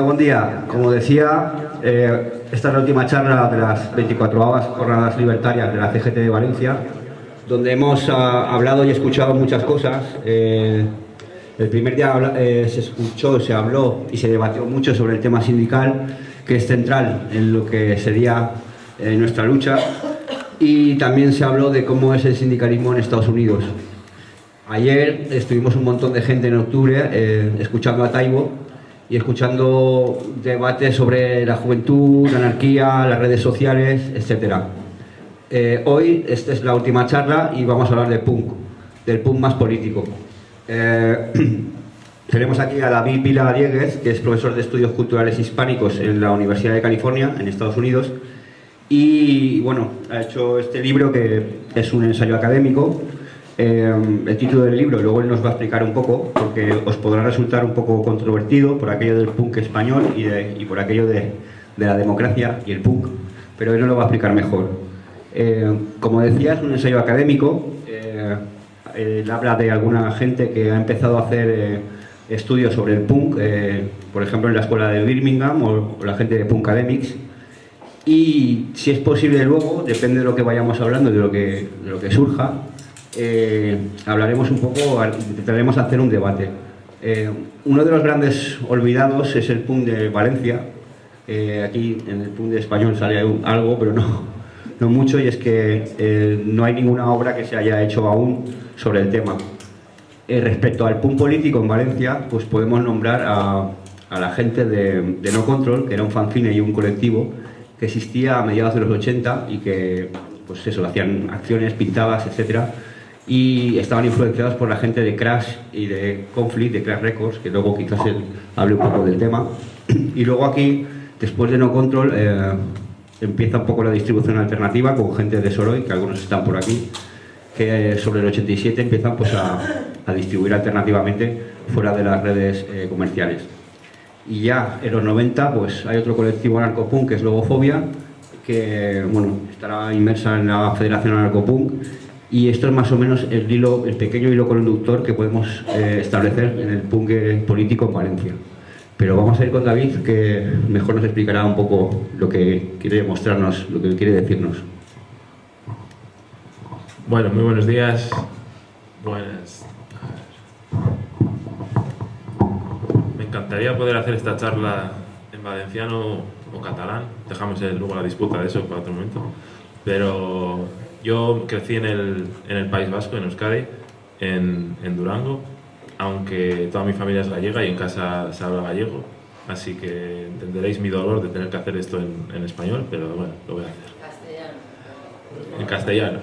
Bueno, buen día. Como decía, esta es la última charla de las 24 jornadas libertarias de la CGT de Valencia, donde hemos hablado y escuchado muchas cosas. El primer día se escuchó, se habló y se debatió mucho sobre el tema sindical, que es central en lo que sería nuestra lucha, y también se habló de cómo es el sindicalismo en Estados Unidos. Ayer estuvimos un montón de gente en octubre escuchando a Taibo y escuchando debates sobre la juventud, la anarquía, las redes sociales, etc. Hoy esta es la última charla y vamos a hablar del punk más político. Tenemos aquí a David Vila Dieguez, que es profesor de Estudios Culturales Hispánicos en la Universidad de California, en Estados Unidos, y bueno, ha hecho este libro que es un ensayo académico. El título del libro, luego él nos va a explicar un poco, porque os podrá resultar un poco controvertido por aquello del punk español y por aquello de la democracia y el punk, pero él nos lo va a explicar mejor. Como decía, es un ensayo académico. Él habla de alguna gente que ha empezado a hacer estudios sobre el punk, por ejemplo en la escuela de Birmingham o la gente de Punkademics, y si es posible luego, depende de lo que vayamos hablando, de lo que surja, hablaremos un poco, intentaremos hacer un debate. Uno de los grandes olvidados es el punk de Valencia. Aquí en el punk de español sale algo, pero no mucho, y es que no hay ninguna obra que se haya hecho aún sobre el tema. Respecto al punk político en Valencia, pues podemos nombrar a la gente de No Control, que era un fanzine y un colectivo que existía a mediados de los 80 y que, pues eso, hacían acciones pintadas, etcétera, y estaban influenciados por la gente de Crash y de Conflict, de Crash Records, que luego quizás él hable un poco del tema. Y luego aquí, después de No Control, empieza un poco la distribución alternativa con gente de Soroy, que algunos están por aquí, que sobre el 87 empiezan pues a distribuir alternativamente fuera de las redes comerciales. Y ya en los 90 pues hay otro colectivo anarcopunk, que es Logofobia, que bueno, estará inmersa en la Federación Anarcopunk, y esto es más o menos el pequeño hilo conductor que podemos establecer en el punk político en Valencia. Pero vamos a ir con David, que mejor nos explicará un poco lo que quiere mostrarnos, lo que quiere decirnos. Bueno, muy buenos días. Buenas. Me encantaría poder hacer esta charla en valenciano o catalán. Dejamos luego la disputa de eso para otro momento. Pero yo crecí en el País Vasco, en Euskadi, en Durango, aunque toda mi familia es gallega y en casa se habla gallego. Así que entenderéis mi dolor de tener que hacer esto en español, pero bueno, lo voy a hacer. Castellano. En castellano.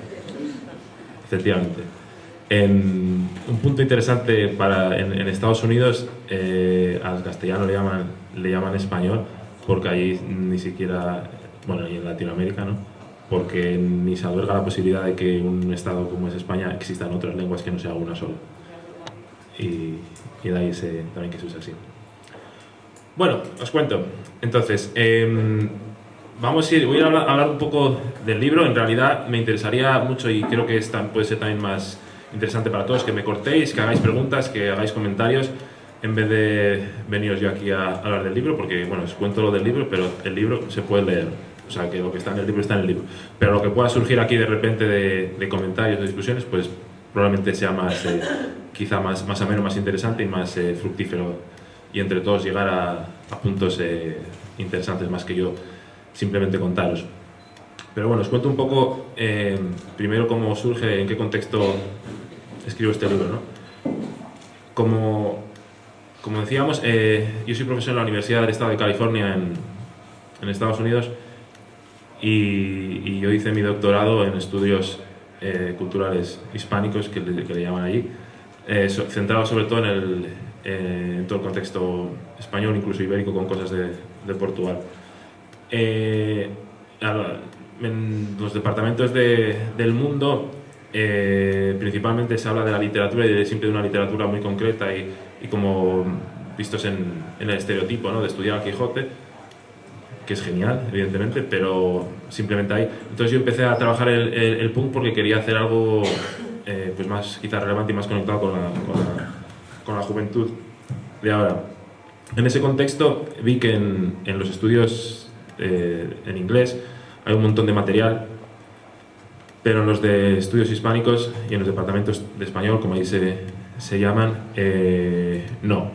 Efectivamente. Un punto interesante en Estados Unidos, al castellano le llaman español, porque allí ni siquiera, bueno, y en Latinoamérica, ¿no? Porque ni se alberga la posibilidad de que un estado como es España existan otras lenguas que no sea una sola. Y de ahí también que se usa así. Bueno, os cuento. Entonces, voy a hablar un poco del libro. En realidad me interesaría mucho, y creo que puede ser también más interesante para todos, que me cortéis, que hagáis preguntas, que hagáis comentarios, en vez de veniros yo aquí a hablar del libro, porque bueno, os cuento lo del libro, pero el libro se puede leer. O sea, que lo que está en el libro está en el libro. Pero lo que pueda surgir aquí de repente de comentarios, de discusiones, pues probablemente sea quizá más ameno, más interesante y más fructífero. Y entre todos llegar a puntos interesantes, más que yo simplemente contaros. Pero bueno, os cuento un poco primero cómo surge, en qué contexto escribo este libro, ¿no? Como decíamos, yo soy profesor en la Universidad del Estado de California en Estados Unidos, y yo hice mi doctorado en estudios culturales hispánicos, que le llaman allí, centrado sobre todo en todo el contexto español, incluso ibérico, con cosas de Portugal. En los departamentos del mundo, principalmente se habla de la literatura, y siempre de una literatura muy concreta y como vistos en el estereotipo, ¿no?, de estudiar a Quijote, que es genial, evidentemente, pero simplemente ahí. Entonces yo empecé a trabajar el punk porque quería hacer algo pues más quizás relevante y más conectado con la juventud de ahora. En ese contexto vi que en los estudios en inglés hay un montón de material, pero en los de estudios hispánicos y en los departamentos de español, como ahí se llaman, no.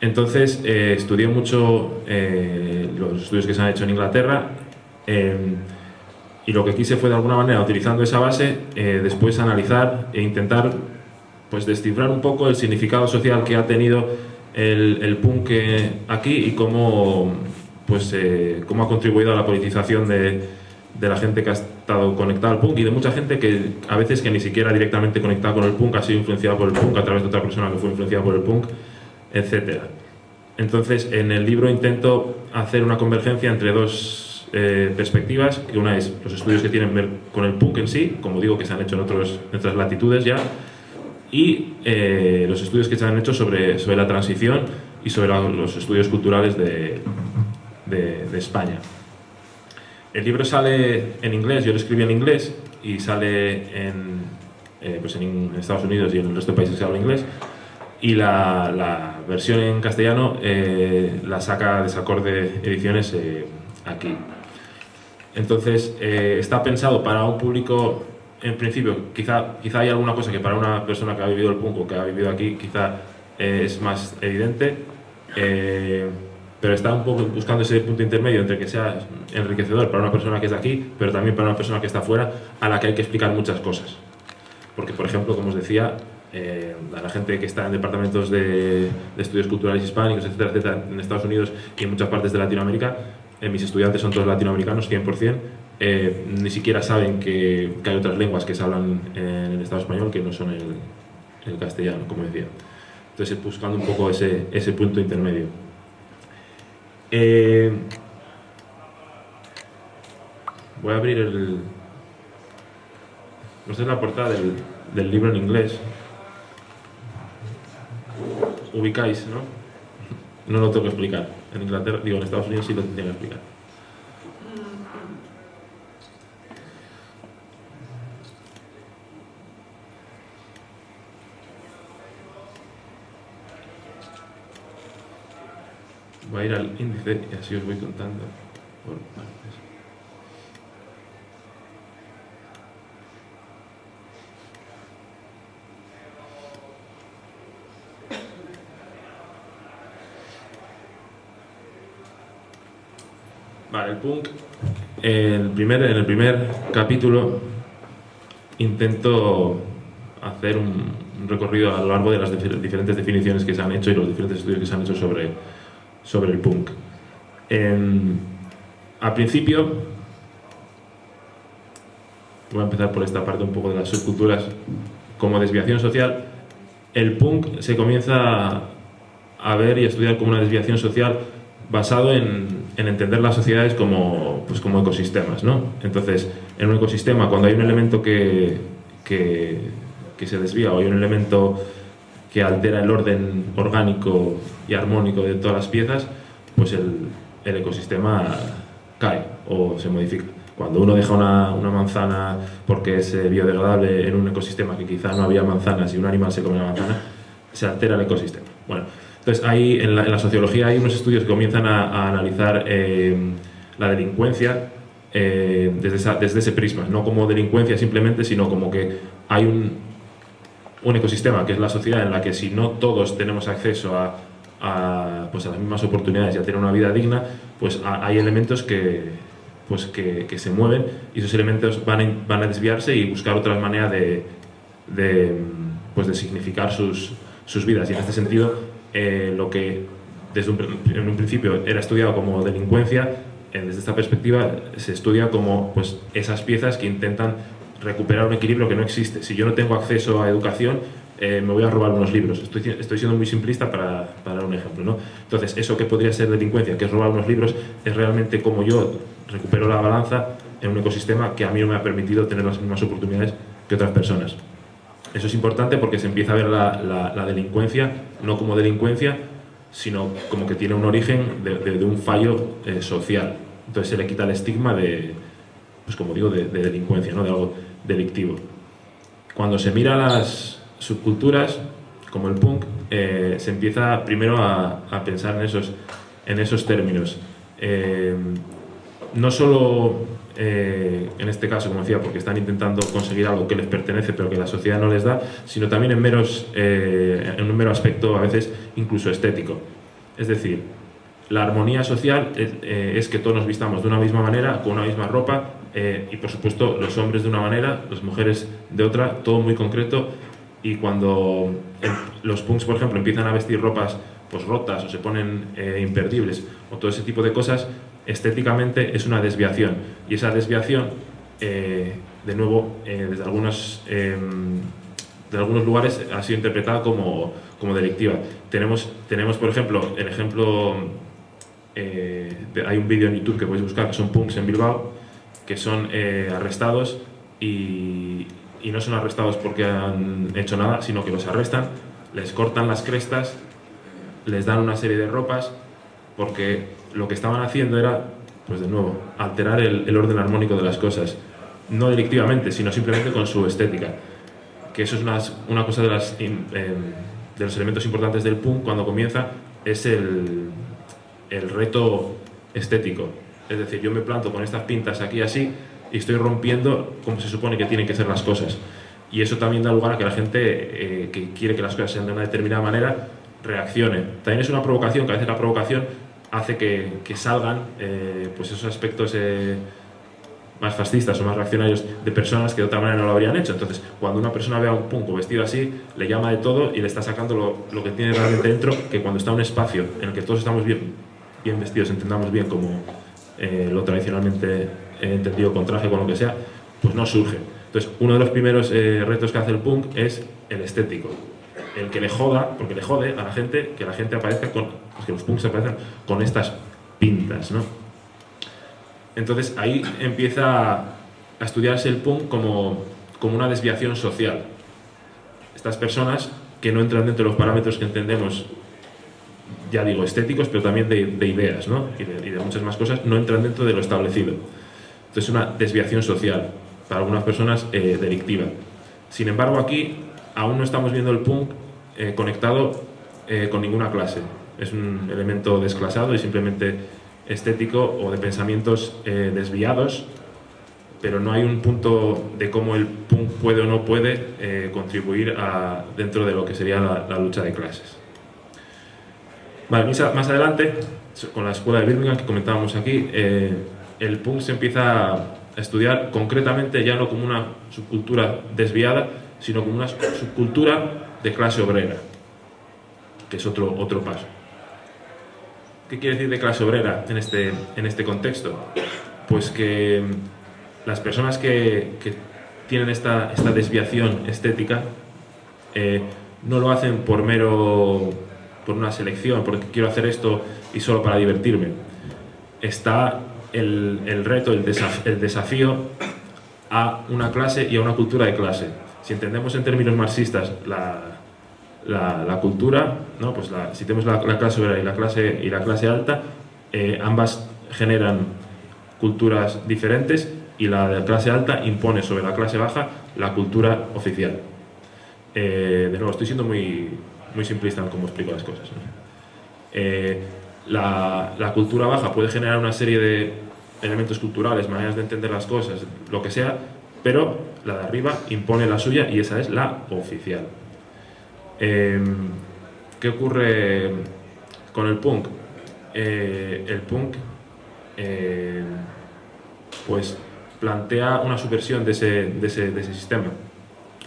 Entonces estudié mucho los estudios que se han hecho en Inglaterra, y lo que quise fue, de alguna manera, utilizando esa base, después analizar e intentar pues descifrar un poco el significado social que ha tenido el punk aquí y cómo, pues, cómo ha contribuido a la politización de la gente que ha estado conectada al punk, y de mucha gente que a veces que ni siquiera directamente conectada con el punk ha sido influenciada por el punk a través de otra persona que fue influenciada por el punk, etc. Entonces, en el libro intento hacer una convergencia entre dos perspectivas, que una es los estudios que tienen que ver con el punk en sí, como digo, que se han hecho en otras latitudes ya, y los estudios que se han hecho sobre la transición y sobre los estudios culturales de España. El libro sale en inglés, yo lo escribí en inglés, y sale pues en Estados Unidos y en el resto de países que se habla inglés, y la versión en castellano la saca Desacorde Ediciones aquí. Entonces está pensado para un público, en principio, quizá hay alguna cosa que para una persona que ha vivido el punk o que ha vivido aquí quizá es más evidente, pero está un poco buscando ese punto intermedio entre que sea enriquecedor para una persona que es de aquí, pero también para una persona que está fuera, a la que hay que explicar muchas cosas. Porque, por ejemplo, como os decía, a la gente que está en departamentos de estudios culturales hispánicos, etcétera, etcétera, en Estados Unidos y en muchas partes de Latinoamérica, mis estudiantes son todos latinoamericanos, 100%, ni siquiera saben que hay otras lenguas que se hablan en el Estado español que no son el castellano, como decía. Entonces, buscando un poco ese punto intermedio. Voy a abrir esta es la portada del libro en inglés. Ubicáis, ¿no? No lo tengo que explicar. En Inglaterra, digo, en Estados Unidos sí lo tendría que explicar. Voy a ir al índice y así os voy contando. Por partes. Vale, el punk, en el primer capítulo intento hacer un recorrido a lo largo de las diferentes definiciones que se han hecho y los diferentes estudios que se han hecho sobre el punk. Al principio, voy a empezar por esta parte un poco de las subculturas. Como desviación social, el punk se comienza a ver y a estudiar como una desviación social basado en entender las sociedades como ecosistemas, ¿no? Entonces, en un ecosistema, cuando hay un elemento que se desvía o hay un elemento que altera el orden orgánico y armónico de todas las piezas, pues el ecosistema cae o se modifica. Cuando uno deja una manzana porque es biodegradable en un ecosistema que quizá no había manzanas y un animal se come la manzana, se altera el ecosistema. Bueno, entonces ahí en la sociología hay unos estudios que comienzan a analizar la delincuencia desde ese prisma, no como delincuencia simplemente, sino como que hay un ecosistema que es la sociedad en la que si no todos tenemos acceso a las mismas oportunidades y a tener una vida digna, pues hay elementos que se mueven, y esos elementos van a desviarse y buscar otras maneras de significar sus vidas. Y en este sentido, lo que en un principio era estudiado como delincuencia, desde esta perspectiva se estudia como pues, esas piezas que intentan recuperar un equilibrio que no existe. Si yo no tengo acceso a educación, me voy a robar unos libros. Estoy siendo muy simplista para dar un ejemplo, ¿no? Entonces, eso que podría ser delincuencia, que es robar unos libros, es realmente como yo recupero la balanza en un ecosistema que a mí no me ha permitido tener las mismas oportunidades que otras personas. Eso es importante porque se empieza a ver la delincuencia no como delincuencia, sino como que tiene un origen de un fallo social. Entonces se le quita el estigma pues como digo, de delincuencia, ¿no? De algo delictivo. Cuando se mira las subculturas, como el punk, se empieza primero a pensar en esos términos. No solo, en este caso, como decía, porque están intentando conseguir algo que les pertenece pero que la sociedad no les da, sino también en un mero aspecto a veces incluso estético. Es decir, la armonía social es que todos nos vistamos de una misma manera, con una misma ropa, y por supuesto los hombres de una manera, las mujeres de otra, todo muy concreto. Y cuando los punks, por ejemplo, empiezan a vestir ropas pues rotas o se ponen imperdibles o todo ese tipo de cosas, estéticamente es una desviación. Y esa desviación, de nuevo, desde algunos lugares ha sido interpretada como delictiva. Tenemos, por ejemplo, hay un vídeo en YouTube que podéis buscar, que son punks en Bilbao, que son arrestados y no son arrestados porque han hecho nada, sino que los arrestan, les cortan las crestas, les dan una serie de ropas, porque lo que estaban haciendo era, pues de nuevo, alterar el orden armónico de las cosas, no delictivamente, sino simplemente con su estética. Que eso es una cosa de los elementos importantes del punk cuando comienza, es el reto estético. Es decir, yo me planto con estas pintas aquí así y estoy rompiendo como se supone que tienen que ser las cosas. Y eso también da lugar a que la gente que quiere que las cosas sean de una determinada manera reaccione. También es una provocación, que a veces la provocación hace que salgan pues esos aspectos más fascistas o más reaccionarios de personas que de otra manera no lo habrían hecho. Entonces, cuando una persona ve a un punk vestido así, le llama de todo y le está sacando lo que tiene realmente dentro, que cuando está en un espacio en el que todos estamos bien vestidos, entendamos bien como lo tradicionalmente entendido con traje, con lo que sea, pues no surge. Entonces, uno de los primeros retos que hace el punk es el estético. El que le joda, porque le jode a la gente, que la gente aparezca que los punks aparezcan con estas pintas, ¿no? Entonces, ahí empieza a estudiarse el punk como una desviación social. Estas personas que no entran dentro de los parámetros que entendemos, ya digo, estéticos, pero también de ideas, ¿no? y de muchas más cosas, no entran dentro de lo establecido. Entonces, una desviación social, para algunas personas delictiva. Sin embargo, aquí aún no estamos viendo el punk conectado con ninguna clase. Es un elemento desclasado y simplemente estético o de pensamientos desviados, pero no hay un punto de cómo el punk puede o no puede contribuir dentro de lo que sería la lucha de clases. Vale, más adelante, con la escuela de Birmingham que comentábamos aquí, el punk se empieza a estudiar concretamente ya no como una subcultura desviada, sino como una subcultura de clase obrera, que es otro paso. ¿Qué quiere decir de clase obrera en este contexto? Pues que las personas que tienen esta desviación estética no lo hacen por una selección, porque quiero hacer esto y solo para divertirme. Está el reto, el desafío a una clase y a una cultura de clase. Si entendemos en términos marxistas la cultura, ¿no? Pues si tenemos la clase obrera y la clase alta, ambas generan culturas diferentes y la clase alta impone sobre la clase baja la cultura oficial. De nuevo, estoy siendo muy simplista en cómo explico las cosas, ¿no? La cultura baja puede generar una serie de elementos culturales, maneras de entender las cosas, lo que sea, pero la de arriba impone la suya y esa es la oficial. ¿Qué ocurre con el punk? El punk pues plantea una subversión de ese sistema.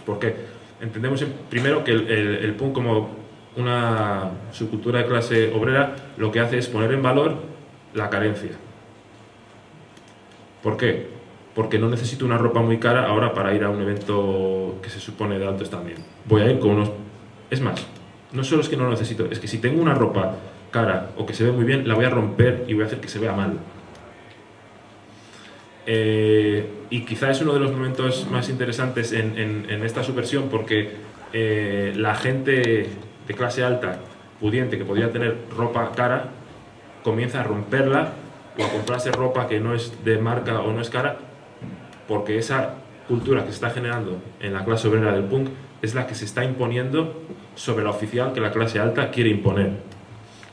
¿Por qué? Entendemos primero que el punk como una subcultura de clase obrera lo que hace es poner en valor la carencia. ¿Por qué? Porque no necesito una ropa muy cara ahora para ir a un evento que se supone de alto standing. Voy a ir con unos... Es más, no solo es que no lo necesito, es que si tengo una ropa cara o que se ve muy bien, la voy a romper y voy a hacer que se vea mal. Y quizá es uno de los momentos más interesantes en esta subversión, porque la gente de clase alta, pudiente, que podría tener ropa cara, comienza a romperla o a comprarse ropa que no es de marca o no es cara, porque esa cultura que se está generando en la clase obrera del punk es la que se está imponiendo sobre la oficial que la clase alta quiere imponer.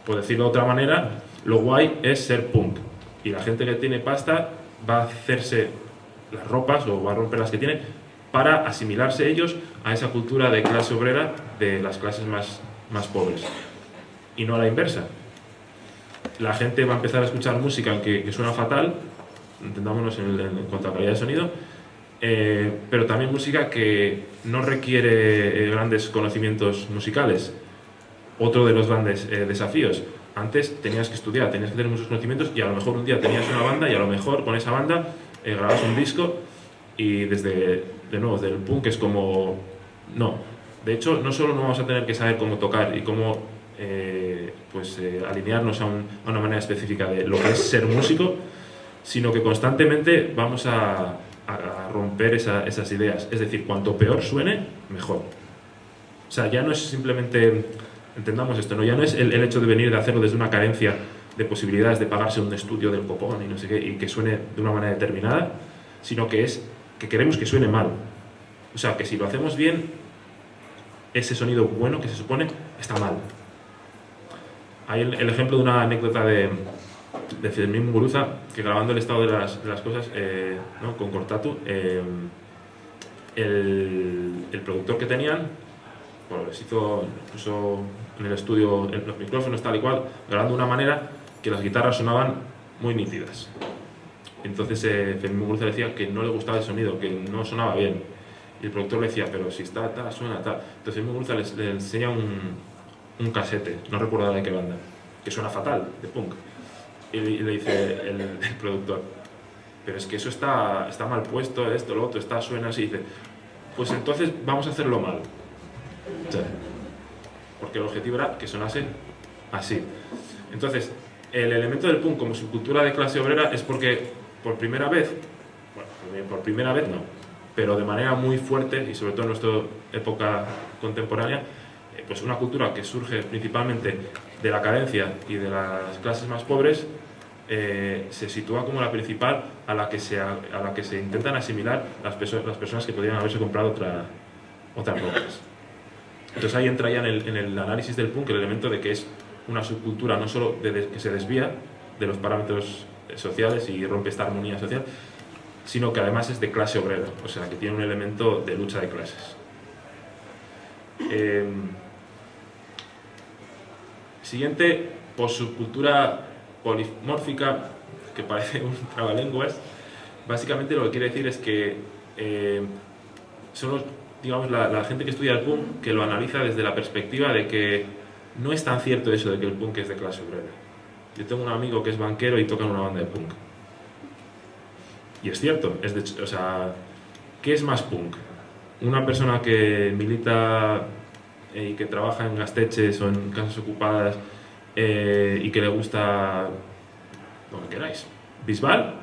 Por decirlo de otra manera, lo guay es ser punk. Y la gente que tiene pasta va a hacerse las ropas o va a romper las que tiene para asimilarse ellos a esa cultura de clase obrera de las clases más pobres. Y no a la inversa. La gente va a empezar a escuchar música que suena fatal, entendámonos en cuanto a calidad de sonido, pero también música que no requiere grandes conocimientos musicales. Otro de los grandes desafíos. Antes tenías que estudiar, tenías que tener muchos conocimientos y a lo mejor un día tenías una banda y a lo mejor con esa banda grababas un disco y de nuevo, desde el punk es como... No. De hecho, no solo no vamos a tener que saber cómo tocar y cómo alinearnos a una manera específica de lo que es ser músico, sino que constantemente vamos a romper esas ideas. Es decir, cuanto peor suene, mejor. O sea, ya no es simplemente, entendamos esto, ¿no? Ya no es el hecho de venir de hacerlo desde una carencia de posibilidades de pagarse un estudio del copón y no sé qué, y que suene de una manera determinada, sino que es que queremos que suene mal. O sea, que si lo hacemos bien, ese sonido bueno que se supone está mal. Hay el ejemplo de una anécdota de Fermín Muguruza, que grabando El estado de las cosas, ¿no? Con Cortatu, el productor que tenían, bueno, les puso en el estudio los micrófonos tal y cual, grabando de una manera que las guitarras sonaban muy nítidas. Entonces Fermín Muguruza decía que no le gustaba el sonido, que no sonaba bien. Y el productor le decía, pero si está tal, suena tal. Entonces Fermín Muguruza le enseña un casete, no recuerdo de qué banda, que suena fatal, de punk. Y le dice el productor, pero es que eso está mal puesto, esto, lo otro, suena así. Y dice, pues entonces vamos a hacerlo mal. O sea, porque el objetivo era que sonase así. Entonces, el elemento del punk como subcultura de clase obrera es porque por primera vez, bueno, por primera vez no, pero de manera muy fuerte, y sobre todo en nuestra época contemporánea, pues una cultura que surge principalmente de la carencia y de las clases más pobres, se sitúa como la principal a la que se intentan asimilar las personas que podrían haberse comprado otras ropas. Entonces ahí entra ya en el análisis del punk el elemento de que es una subcultura no solo que se desvía de los parámetros sociales y rompe esta armonía social, sino que además es de clase obrera, o sea que tiene un elemento de lucha de clases. Siguiente, subcultura polimórfica, que parece un trabalenguas. Básicamente lo que quiere decir es que son digamos, la gente que estudia el punk que lo analiza desde la perspectiva de que no es tan cierto eso de que el punk es de clase obrera. Yo tengo un amigo que es banquero y toca en una banda de punk. Y es cierto, o sea, ¿qué es más punk? Una persona que milita y que trabaja en gasteches o en casas ocupadas y que le gusta lo que queráis, Bisbal,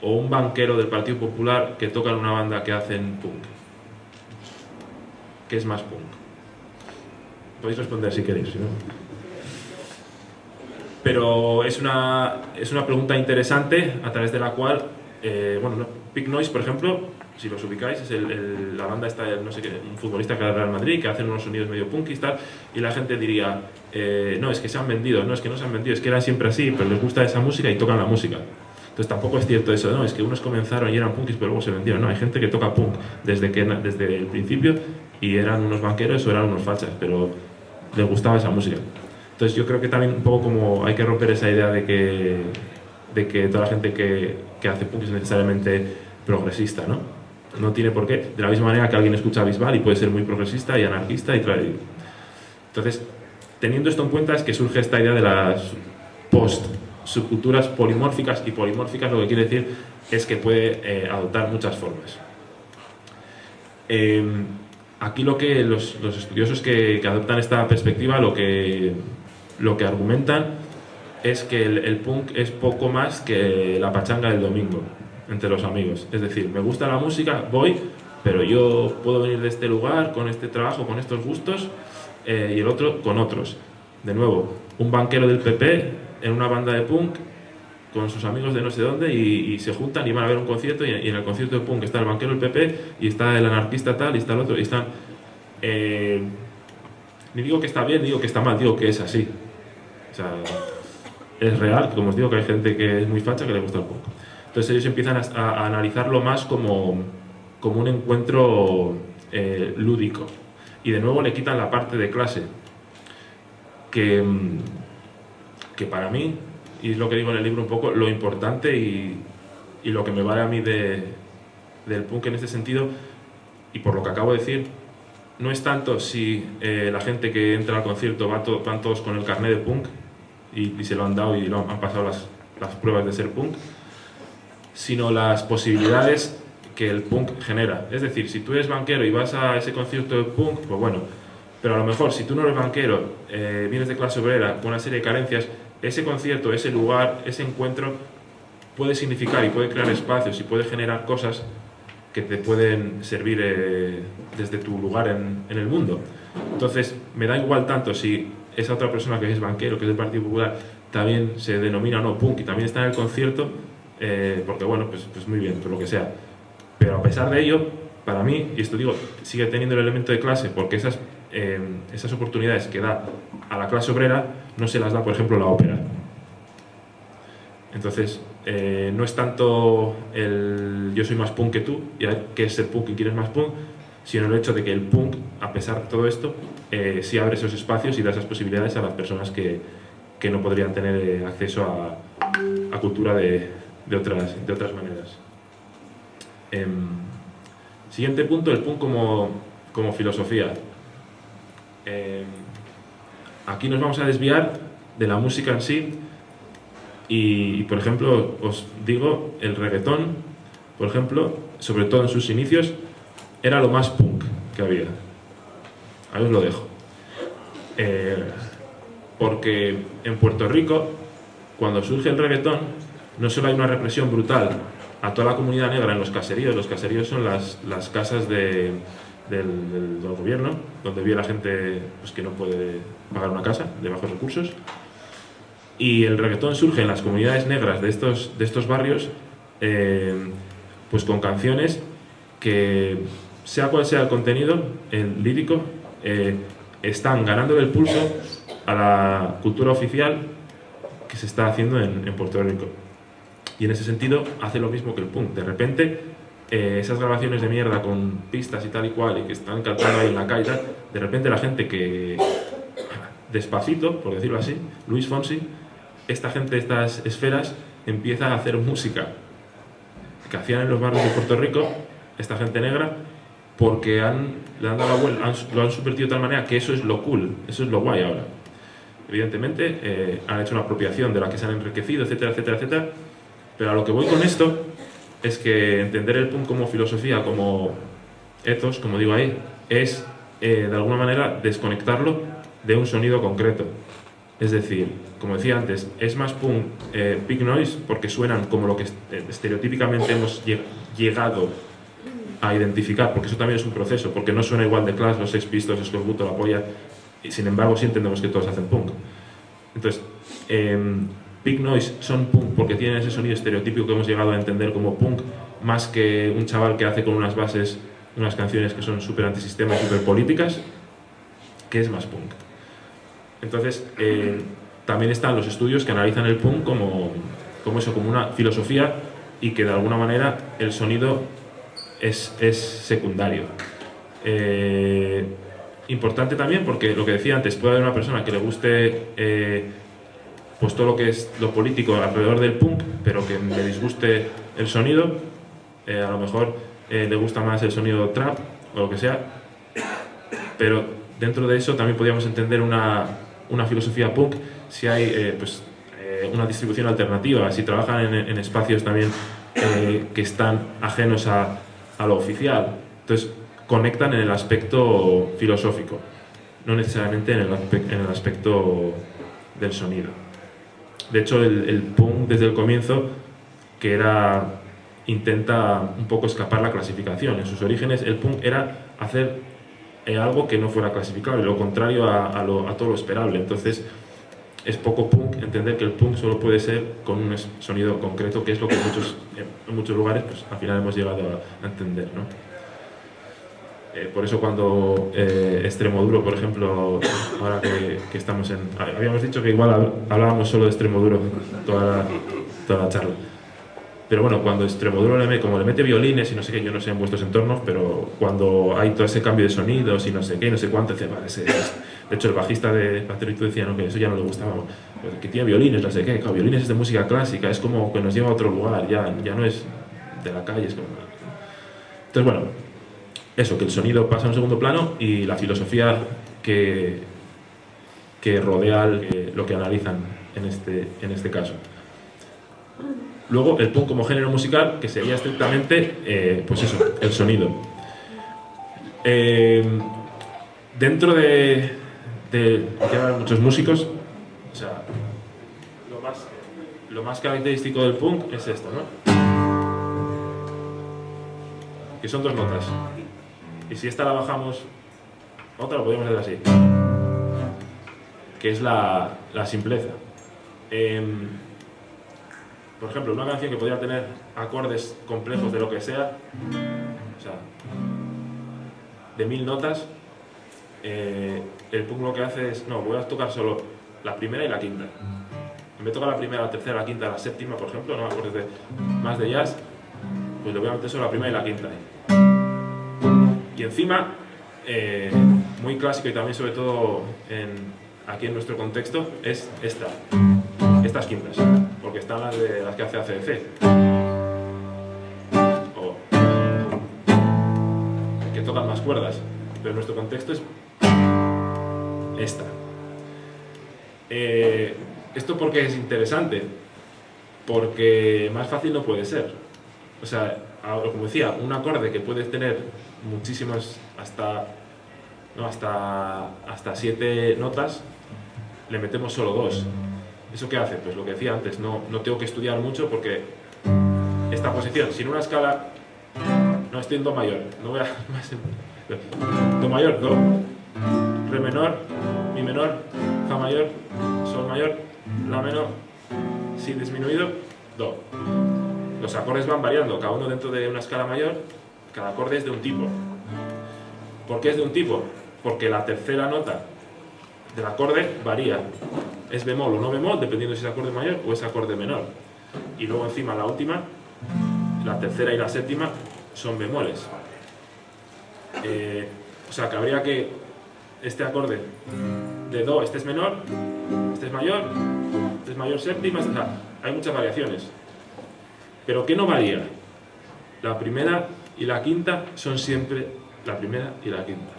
o un banquero del Partido Popular que toca en una banda que hacen punk. ¿Qué es más punk? Podéis responder si queréis, ¿no? Pero es una pregunta interesante a través de la cual, Pink Noise, por ejemplo, si los ubicáis, es la banda esta, no sé qué, un futbolista que es del Real Madrid, que hacen unos sonidos medio punkis y la gente diría, no, es que se han vendido, no, es que no se han vendido, es que eran siempre así, pero les gusta esa música y tocan la música. Entonces tampoco es cierto eso, no, es que unos comenzaron y eran punkis pero luego se vendieron, no, hay gente que toca punk desde el principio y eran unos banqueros o eran unos fachas, pero les gustaba esa música. Entonces yo creo que también un poco como hay que romper esa idea de que toda la gente que hace punk es necesariamente progresista, ¿no? No tiene por qué, de la misma manera que alguien escucha Bisbal y puede ser muy progresista y anarquista entonces, teniendo esto en cuenta es que surge esta idea de las subculturas polimórficas, y polimórficas lo que quiere decir es que puede adoptar muchas formas. Aquí los estudiosos que adoptan esta perspectiva lo que argumentan es que el punk es poco más que la pachanga del domingo entre los amigos. Es decir, me gusta la música, voy, pero yo puedo venir de este lugar, con este trabajo, con estos gustos, y el otro con otros. De nuevo, un banquero del PP en una banda de punk con sus amigos de no sé dónde y se juntan y van a ver un concierto y en el concierto de punk está el banquero del PP y está el anarquista tal y está el otro y están... ni digo que está bien, ni digo que está mal, digo que es así. O sea, es real, como os digo, que hay gente que es muy facha que le gusta el punk. Entonces ellos empiezan a analizarlo más como un encuentro lúdico. Y de nuevo le quitan la parte de clase, que para mí, y es lo que digo en el libro un poco, lo importante y lo que me vale a mí del punk en este sentido, y por lo que acabo de decir, no es tanto si la gente que entra al concierto van todos con el carnet de punk y se lo han dado y han pasado las pruebas de ser punk, sino las posibilidades que el punk genera. Es decir, si tú eres banquero y vas a ese concierto de punk, pues bueno, pero a lo mejor si tú no eres banquero, vienes de clase obrera con una serie de carencias, ese concierto, ese lugar, ese encuentro puede significar y puede crear espacios y puede generar cosas que te pueden servir desde tu lugar en el mundo. Entonces, me da igual tanto si esa otra persona que es banquero, que es del Partido Popular, también se denomina o no punk y también está en el concierto, porque bueno, pues muy bien, pues lo que sea. Pero a pesar de ello, para mí, y esto digo, sigue teniendo el elemento de clase, porque esas oportunidades que da a la clase obrera no se las da, por ejemplo, la ópera. Entonces, no es tanto el yo soy más punk que tú, y que es ser punk y quieres más punk, sino el hecho de que el punk, a pesar de todo esto, sí abre esos espacios y da esas posibilidades a las personas que no podrían tener acceso a cultura de otras maneras. Siguiente punto, el punk como filosofía. Aquí nos vamos a desviar de la música en sí y, por ejemplo, os digo, el reggaetón, por ejemplo, sobre todo en sus inicios, era lo más punk que había. Ahí os lo dejo. Porque en Puerto Rico, cuando surge el reggaetón, no solo hay una represión brutal a toda la comunidad negra en los caseríos son las casas del gobierno, donde vive la gente pues, que no puede pagar una casa, de bajos recursos, y el reggaetón surge en las comunidades negras de estos barrios, pues con canciones que, sea cual sea el contenido, el lírico, están ganando el pulso a la cultura oficial que se está haciendo en Puerto Rico. Y en ese sentido hace lo mismo que el punk. De repente, esas grabaciones de mierda con pistas y tal y cual, y que están cantando ahí en la calle y tal, de repente la gente que, despacito, por decirlo así, Luis Fonsi, esta gente de estas esferas empieza a hacer música que hacían en los barrios de Puerto Rico, esta gente negra, porque le han dado la vuelta, lo han subvertido de tal manera que eso es lo cool, eso es lo guay ahora. Evidentemente, han hecho una apropiación de la que se han enriquecido, etcétera, etcétera, etcétera. Pero a lo que voy con esto es que entender el punk como filosofía, como ethos, como digo ahí, es de alguna manera desconectarlo de un sonido concreto. Es decir, como decía antes, es más punk Big Noise porque suenan como lo que estereotípicamente hemos llegado a identificar, porque eso también es un proceso, porque no suena igual de Clash, los Sex Pistols, Escorbuto, La Polla, y sin embargo sí entendemos que todos hacen punk. Entonces, Big Noise son punk porque tienen ese sonido estereotípico que hemos llegado a entender como punk, más que un chaval que hace con unas bases unas canciones que son súper antisistema y súper políticas, que es más punk. Entonces, también están los estudios que analizan el punk como una filosofía y que de alguna manera el sonido es secundario. Importante también porque lo que decía antes, puede haber una persona que le guste pues todo lo que es lo político alrededor del punk, pero que le disguste el sonido, a lo mejor le gusta más el sonido trap o lo que sea, pero dentro de eso también podríamos entender una filosofía punk si hay una distribución alternativa, si trabajan en espacios también que están ajenos a lo oficial. Entonces conectan en el aspecto filosófico, no necesariamente en el aspecto del sonido. De hecho, el punk desde el comienzo, que intenta un poco escapar la clasificación. En sus orígenes el punk era hacer algo que no fuera clasificable, lo contrario a todo lo esperable. Entonces, es poco punk entender que el punk solo puede ser con un sonido concreto, que es lo que en muchos lugares pues, al final hemos llegado a entender, ¿no? Por eso cuando Extremoduro, por ejemplo, ahora que estamos en... Habíamos dicho que igual hablábamos solo de Extremoduro toda la charla. Pero bueno, cuando Extremoduro como le mete violines y no sé qué, yo no sé en vuestros entornos, pero cuando hay todo ese cambio de sonidos y no sé qué, no sé cuánto, dice, vale, de hecho el bajista de Patrick decía, ¿no?, que eso ya no le gustaba, pues, que tiene violines, no sé qué, claro, violines es de música clásica, es como que nos lleva a otro lugar, ya no es de la calle, es como... Entonces bueno, eso, que el sonido pasa a un segundo plano y la filosofía que rodea lo que analizan en este caso. Luego, el punk como género musical, que sería estrictamente, pues eso, el sonido. Dentro que hay muchos músicos, o sea, lo más característico del punk es esto, ¿no? Que son 2 notas. Y si esta la bajamos, otra lo podemos hacer así. Que es la simpleza. Por ejemplo, una canción que podría tener acordes complejos de lo que sea, o sea, de 1000 notas, el punk lo que hace es, no, voy a tocar solo la primera y la quinta. En vez de tocar la primera, la tercera, la quinta, la séptima, por ejemplo, no acordes más de jazz, pues le voy a meter solo la primera y la quinta. Y encima, muy clásico y también sobre todo aquí en nuestro contexto, es estas quintas, porque están las que hace ACDC, o que tocan más cuerdas, pero en nuestro contexto es esta. ¿Esto por qué es interesante? Porque más fácil no puede ser. O sea, como decía, un acorde que puedes tener muchísimas, hasta 7 notas, le metemos solo 2. ¿Eso qué hace? Pues lo que decía antes, no tengo que estudiar mucho porque esta posición, sin una escala, no estoy en Do mayor, no voy a más. Do mayor, Do, Re menor, Mi menor, Fa mayor, Sol mayor, La menor, Si disminuido, Do. Los acordes van variando, cada uno dentro de una escala mayor, cada acorde es de un tipo. ¿Por qué es de un tipo? Porque la tercera nota del acorde varía. Es bemol o no bemol, dependiendo si es acorde mayor o es acorde menor. Y luego encima la última, la tercera y la séptima, son bemoles. O sea, que habría que este acorde de Do, este es menor, este es mayor séptima, o sea, hay muchas variaciones. Pero ¿qué no varía? La primera y la quinta son siempre la primera y la quinta.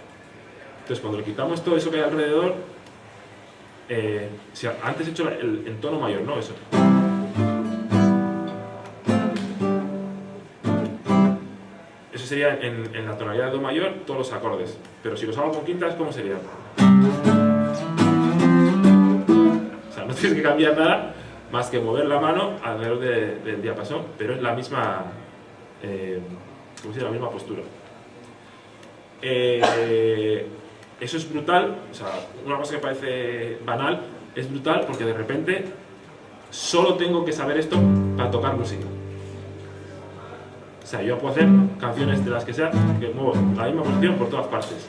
Entonces, cuando le quitamos todo eso que hay alrededor, si antes he hecho en tono mayor, ¿no? Eso. Eso sería en la tonalidad de Do mayor, todos los acordes. Pero si los hago con quintas, ¿cómo sería? O sea, no tienes que cambiar nada más que mover la mano alrededor del diapasón, pero es la misma, ¿cómo se llama? La misma postura. Eso es brutal, o sea, una cosa que parece banal, es brutal porque de repente solo tengo que saber esto para tocar música. O sea, yo puedo hacer canciones de las que sea, que muevo la misma posición por todas partes.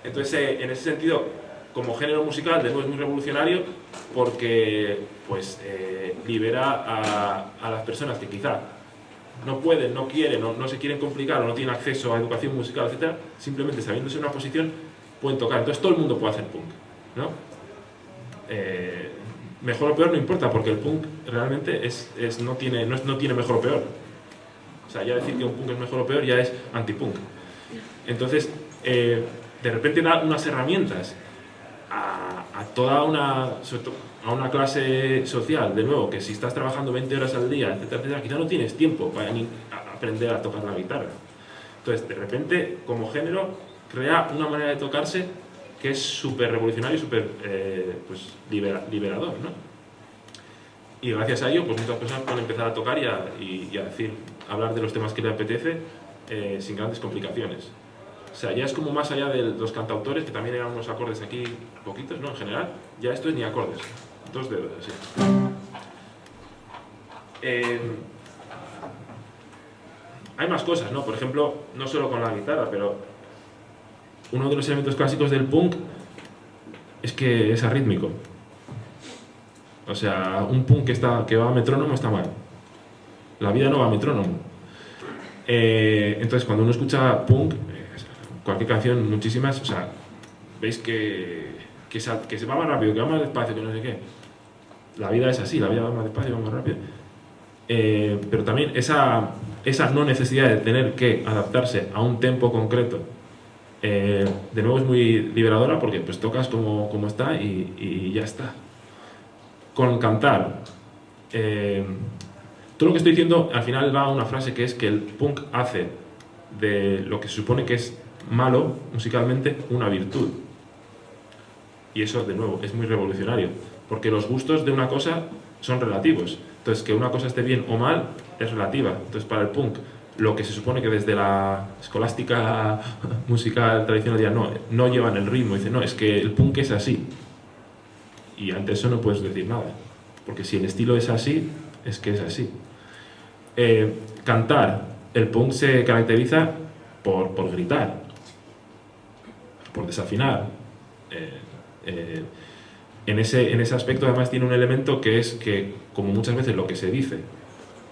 Entonces, en ese sentido, como género musical, de nuevo es muy revolucionario porque pues, libera a las personas que quizá no pueden, no quieren, no se quieren complicar o no tienen acceso a educación musical, etc., simplemente sabiéndose en una posición pueden tocar. Entonces todo el mundo puede hacer punk, ¿no? Mejor o peor no importa, porque el punk realmente no tiene mejor o peor. O sea, ya decir que un punk es mejor o peor ya es anti-punk. Entonces, de repente da unas herramientas a toda a una clase social, de nuevo, que si estás trabajando 20 horas al día, etcétera, etcétera, quizá no tienes tiempo para aprender a tocar la guitarra. Entonces, de repente, como género, crea una manera de tocarse que es súper revolucionario y súper pues, liberador, ¿no? Y gracias a ello, pues muchas personas pueden empezar a tocar y a hablar de los temas que les apetece sin grandes complicaciones. O sea, ya es como más allá de los cantautores, que también eran unos acordes aquí poquitos, ¿no? En general. Ya esto es ni acordes, 2 dedos así. Hay más cosas, ¿no? Por ejemplo, no solo con la guitarra, pero uno de los elementos clásicos del punk es que es arrítmico. O sea, un punk que va a metrónomo está mal. La vida no va a metrónomo. Entonces, cuando uno escucha punk, cualquier canción, muchísimas, o sea, veis que se va más rápido, que va más despacio, que no sé qué. La vida es así, la vida va más despacio, va más rápido. Pero también esa no necesidad de tener que adaptarse a un tempo concreto, de nuevo es muy liberadora porque pues tocas como está y ya está. Con cantar, todo lo que estoy diciendo al final va a una frase que es que el punk hace de lo que se supone que es malo musicalmente una virtud. Y eso, de nuevo, es muy revolucionario, porque los gustos de una cosa son relativos. Entonces, que una cosa esté bien o mal es relativa. Entonces, para el punk, lo que se supone que desde la escolástica musical tradicional ya no llevan el ritmo, dicen, no, es que el punk es así. Y ante eso no puedes decir nada, porque si el estilo es así, es que es así. Cantar, el punk se caracteriza por gritar, por desafinar. En ese aspecto además tiene un elemento que es que, como muchas veces lo que se dice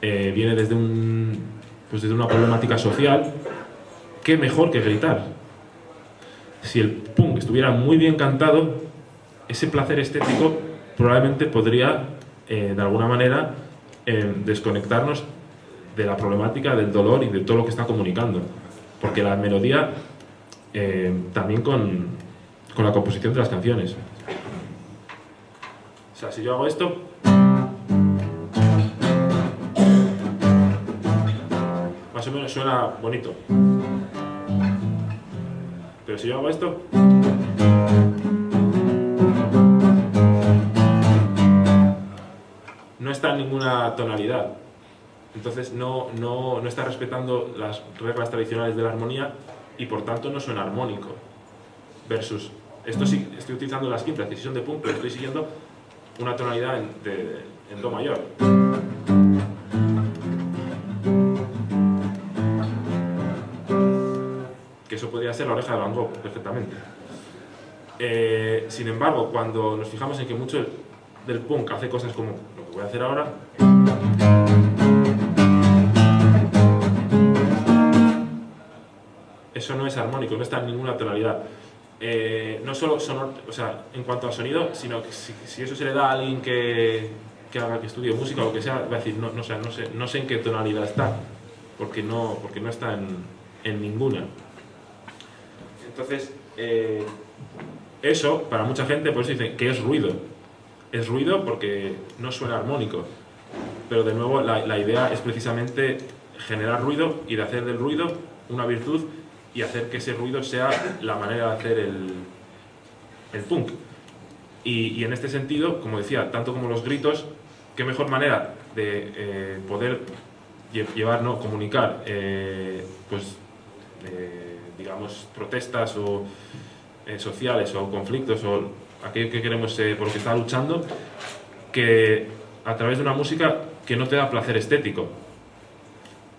viene desde una problemática social, ¿qué mejor que gritar? Si el punk estuviera muy bien cantado, ese placer estético probablemente podría, de alguna manera, desconectarnos de la problemática, del dolor y de todo lo que está comunicando. Porque la melodía, también con la composición de las canciones. O sea, si yo hago esto, más o menos suena bonito. Pero si yo hago esto, no está en ninguna tonalidad. Entonces no está respetando las reglas tradicionales de la armonía y por tanto no suena armónico. Versus, esto sí, estoy utilizando la quinta decisión de punk, pero estoy siguiendo una tonalidad en do mayor. Que eso podría ser la oreja de Van Gogh, perfectamente. Sin embargo, cuando nos fijamos en que mucho del punk hace cosas como lo que voy a hacer ahora, eso no es armónico, no está en ninguna tonalidad. No solo sonor, o sea, en cuanto a sonido, sino que si eso se le da a alguien que estudie música o lo que sea, va a decir, no sé en qué tonalidad está, porque no está en ninguna. Entonces, eso, para mucha gente, pues dicen que es ruido. Es ruido porque no suena armónico. Pero de nuevo, la idea es precisamente generar ruido y de hacer del ruido una virtud y hacer que ese ruido sea la manera de hacer el punk. Y en este sentido, como decía, tanto como los gritos, qué mejor manera de poder comunicar, digamos, protestas o sociales o conflictos o aquello que queremos por lo que está luchando, que a través de una música que no te da placer estético.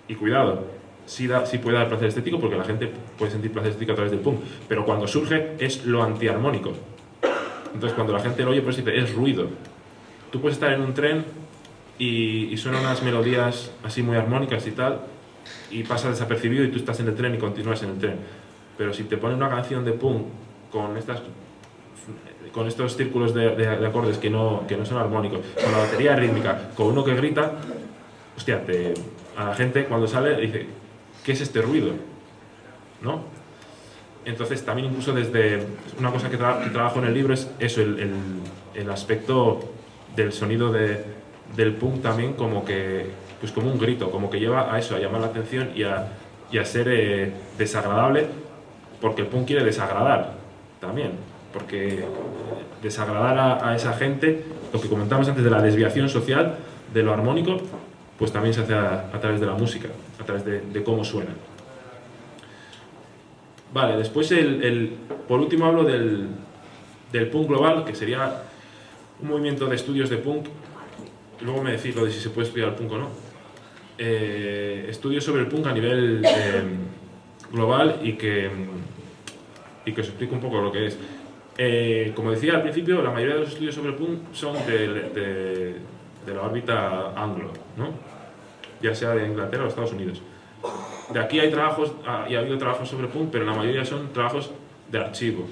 Y cuidado, sí puede dar placer estético porque la gente puede sentir placer estético a través del punk, pero cuando surge es lo antiarmónico. Entonces cuando la gente lo oye, pues dice, es ruido. Tú puedes estar en un tren y suenan unas melodías así muy armónicas y tal, y pasa desapercibido y tú estás en el tren y continúas en el tren. Pero si te ponen una canción de punk con estos círculos de acordes que no son armónicos, con la batería rítmica, con uno que grita, hostia, a la gente cuando sale dice, ¿qué es este ruido? ¿No? Entonces también incluso desde una cosa que trabajo en el libro es eso, el aspecto del sonido del punk también como un grito, como que lleva a eso, a llamar la atención y a ser desagradable, porque el punk quiere desagradar también, porque desagradar a esa gente, lo que comentamos antes de la desviación social, de lo armónico, pues también se hace a través de la música, a través de cómo suena. Vale, después por último hablo del punk global, que sería un movimiento de estudios de punk, y luego me decís lo de si se puede estudiar el punk o no. Estudios sobre el punk a nivel global y que os explico un poco lo que es. Como decía al principio, la mayoría de los estudios sobre el punk son de la órbita anglo, ¿no? Ya sea de Inglaterra o Estados Unidos. De aquí hay trabajos, y ha habido trabajos sobre punk, pero la mayoría son trabajos de archivo.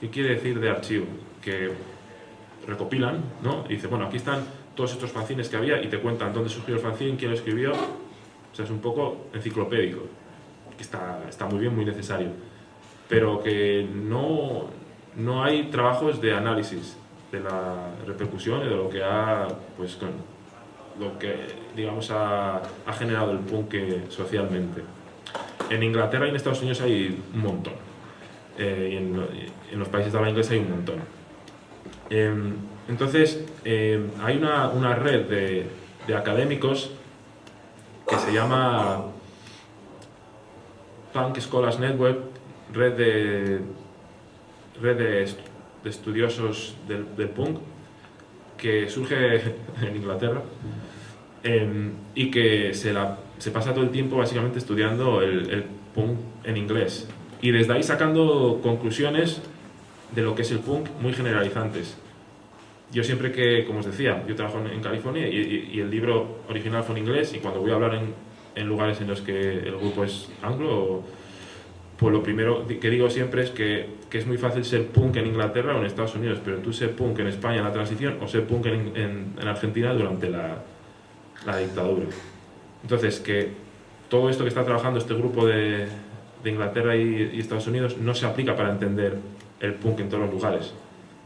¿Qué quiere decir de archivo? Que recopilan, ¿no? Y dice, bueno, aquí están todos estos fanzines que había y te cuentan dónde surgió el fanzine, quién lo escribió. O sea, es un poco enciclopédico, que está muy bien, muy necesario. Pero que no hay trabajos de análisis de la repercusión y de lo que pues, lo que, digamos, ha generado el punk socialmente. En Inglaterra y en Estados Unidos hay un montón. Y en los países de habla inglesa hay un montón. Entonces, hay una red de académicos que se llama Punk Scholars Network, red de estudiosos del punk, que surge en Inglaterra y que se pasa todo el tiempo básicamente estudiando el punk en inglés y desde ahí sacando conclusiones de lo que es el punk muy generalizantes. Yo siempre que, como os decía, yo trabajo en California y el libro original fue en inglés, y cuando voy a hablar en lugares en los que el grupo es anglo, pues lo primero que digo siempre es que es muy fácil ser punk en Inglaterra o en Estados Unidos, pero tú ser punk en España en la transición o ser punk en Argentina durante la dictadura. Entonces, que todo esto que está trabajando este grupo de Inglaterra y Estados Unidos no se aplica para entender el punk en todos los lugares.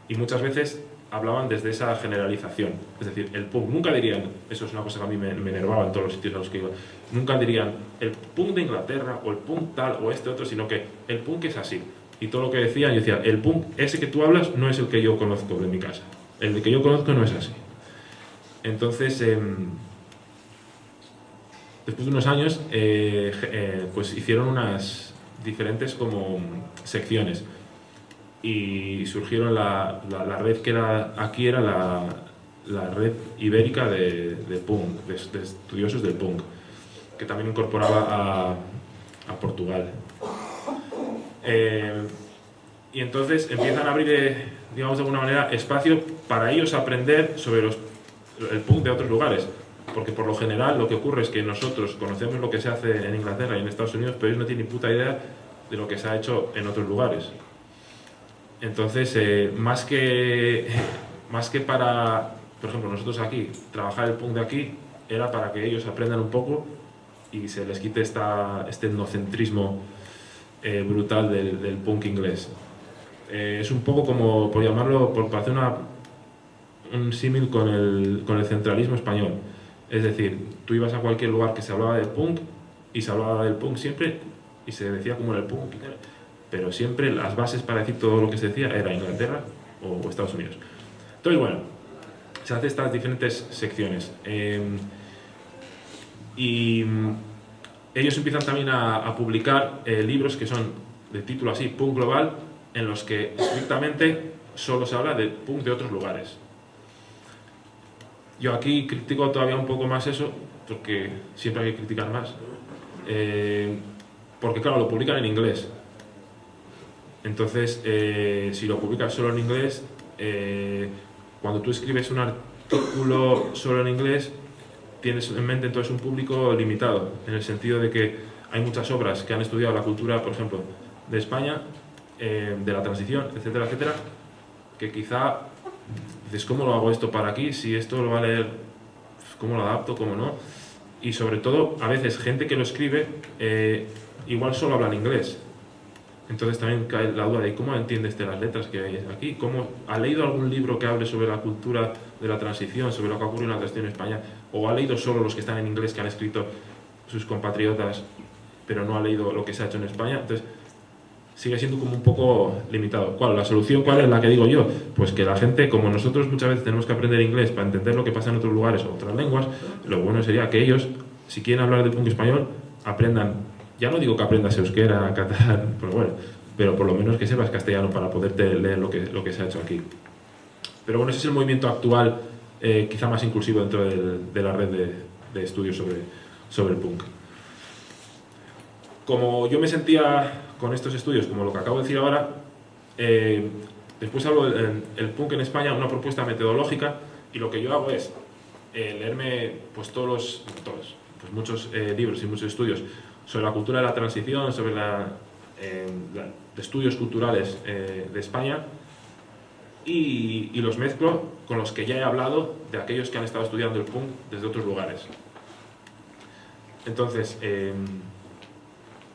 Y muchas veces hablaban desde esa generalización. Es decir, el punk, nunca dirían, eso es una cosa que a mí me enervaba en todos los sitios a los que iba, nunca dirían el punk de Inglaterra o el punk tal o este otro, sino que el punk es así. Y todo lo que decían, yo decía, el punk ese que tú hablas no es el que yo conozco de mi casa. El de que yo conozco no es así. Entonces, después de unos años, pues hicieron unas diferentes como secciones. Y surgieron la red que aquí era la red ibérica de punk, de estudiosos del punk, que también incorporaba a Portugal. Y entonces empiezan a abrir, digamos de alguna manera, espacio para ellos aprender sobre el punk de otros lugares, porque por lo general lo que ocurre es que nosotros conocemos lo que se hace en Inglaterra y en Estados Unidos, pero ellos no tienen ni puta idea de lo que se ha hecho en otros lugares. Entonces, más que para, por ejemplo, nosotros aquí, trabajar el punk de aquí, era para que ellos aprendan un poco y se les quite este etnocentrismo brutal del punk inglés. Es un poco como, por llamarlo, para hacer un símil con el centralismo español. Es decir, tú ibas a cualquier lugar que se hablaba del punk y se hablaba del punk siempre y se decía cómo era el punk. Pero siempre las bases para decir todo lo que se decía era Inglaterra o Estados Unidos. Entonces, bueno, se hacen estas diferentes secciones. Y ellos empiezan también a publicar libros que son de título así, Punk Global, en los que estrictamente solo se habla de punk de otros lugares. Yo aquí critico todavía un poco más eso, porque siempre hay que criticar más. Porque claro, lo publican en inglés. Entonces, si lo publicas solo en inglés, cuando tú escribes un artículo solo en inglés, tienes en mente entonces un público limitado, en el sentido de que hay muchas obras que han estudiado la cultura, por ejemplo, de España, de la transición, etcétera, etcétera, que quizá dices, ¿cómo lo hago esto para aquí? Si esto lo va a leer, ¿cómo lo adapto? ¿Cómo no? Y sobre todo, a veces, gente que lo escribe, igual solo habla en inglés. Entonces también cae la duda de cómo entiende las letras que hay aquí, cómo ha leído algún libro que hable sobre la cultura de la transición, sobre lo que ocurre en la transición en España, o ha leído solo los que están en inglés que han escrito sus compatriotas, pero no ha leído lo que se ha hecho en España. Entonces sigue siendo como un poco limitado. ¿Cuál? ¿La solución cuál es la que digo yo? Pues que la gente, como nosotros muchas veces tenemos que aprender inglés para entender lo que pasa en otros lugares o otras lenguas, lo bueno sería que ellos, si quieren hablar del punk español, aprendan. Ya no digo que aprendas euskera, catalán, pero bueno, pero por lo menos que sepas castellano para poderte leer lo que se ha hecho aquí. Pero bueno, ese es el movimiento actual, quizá más inclusivo dentro de la red de estudios sobre el punk. Como yo me sentía con estos estudios, como lo que acabo de decir ahora, después hablo del punk en España, una propuesta metodológica, y lo que yo hago es leerme pues muchos libros y muchos estudios sobre la cultura de la transición, sobre de estudios culturales de España, y los mezclo con los que ya he hablado de aquellos que han estado estudiando el punk desde otros lugares. Entonces,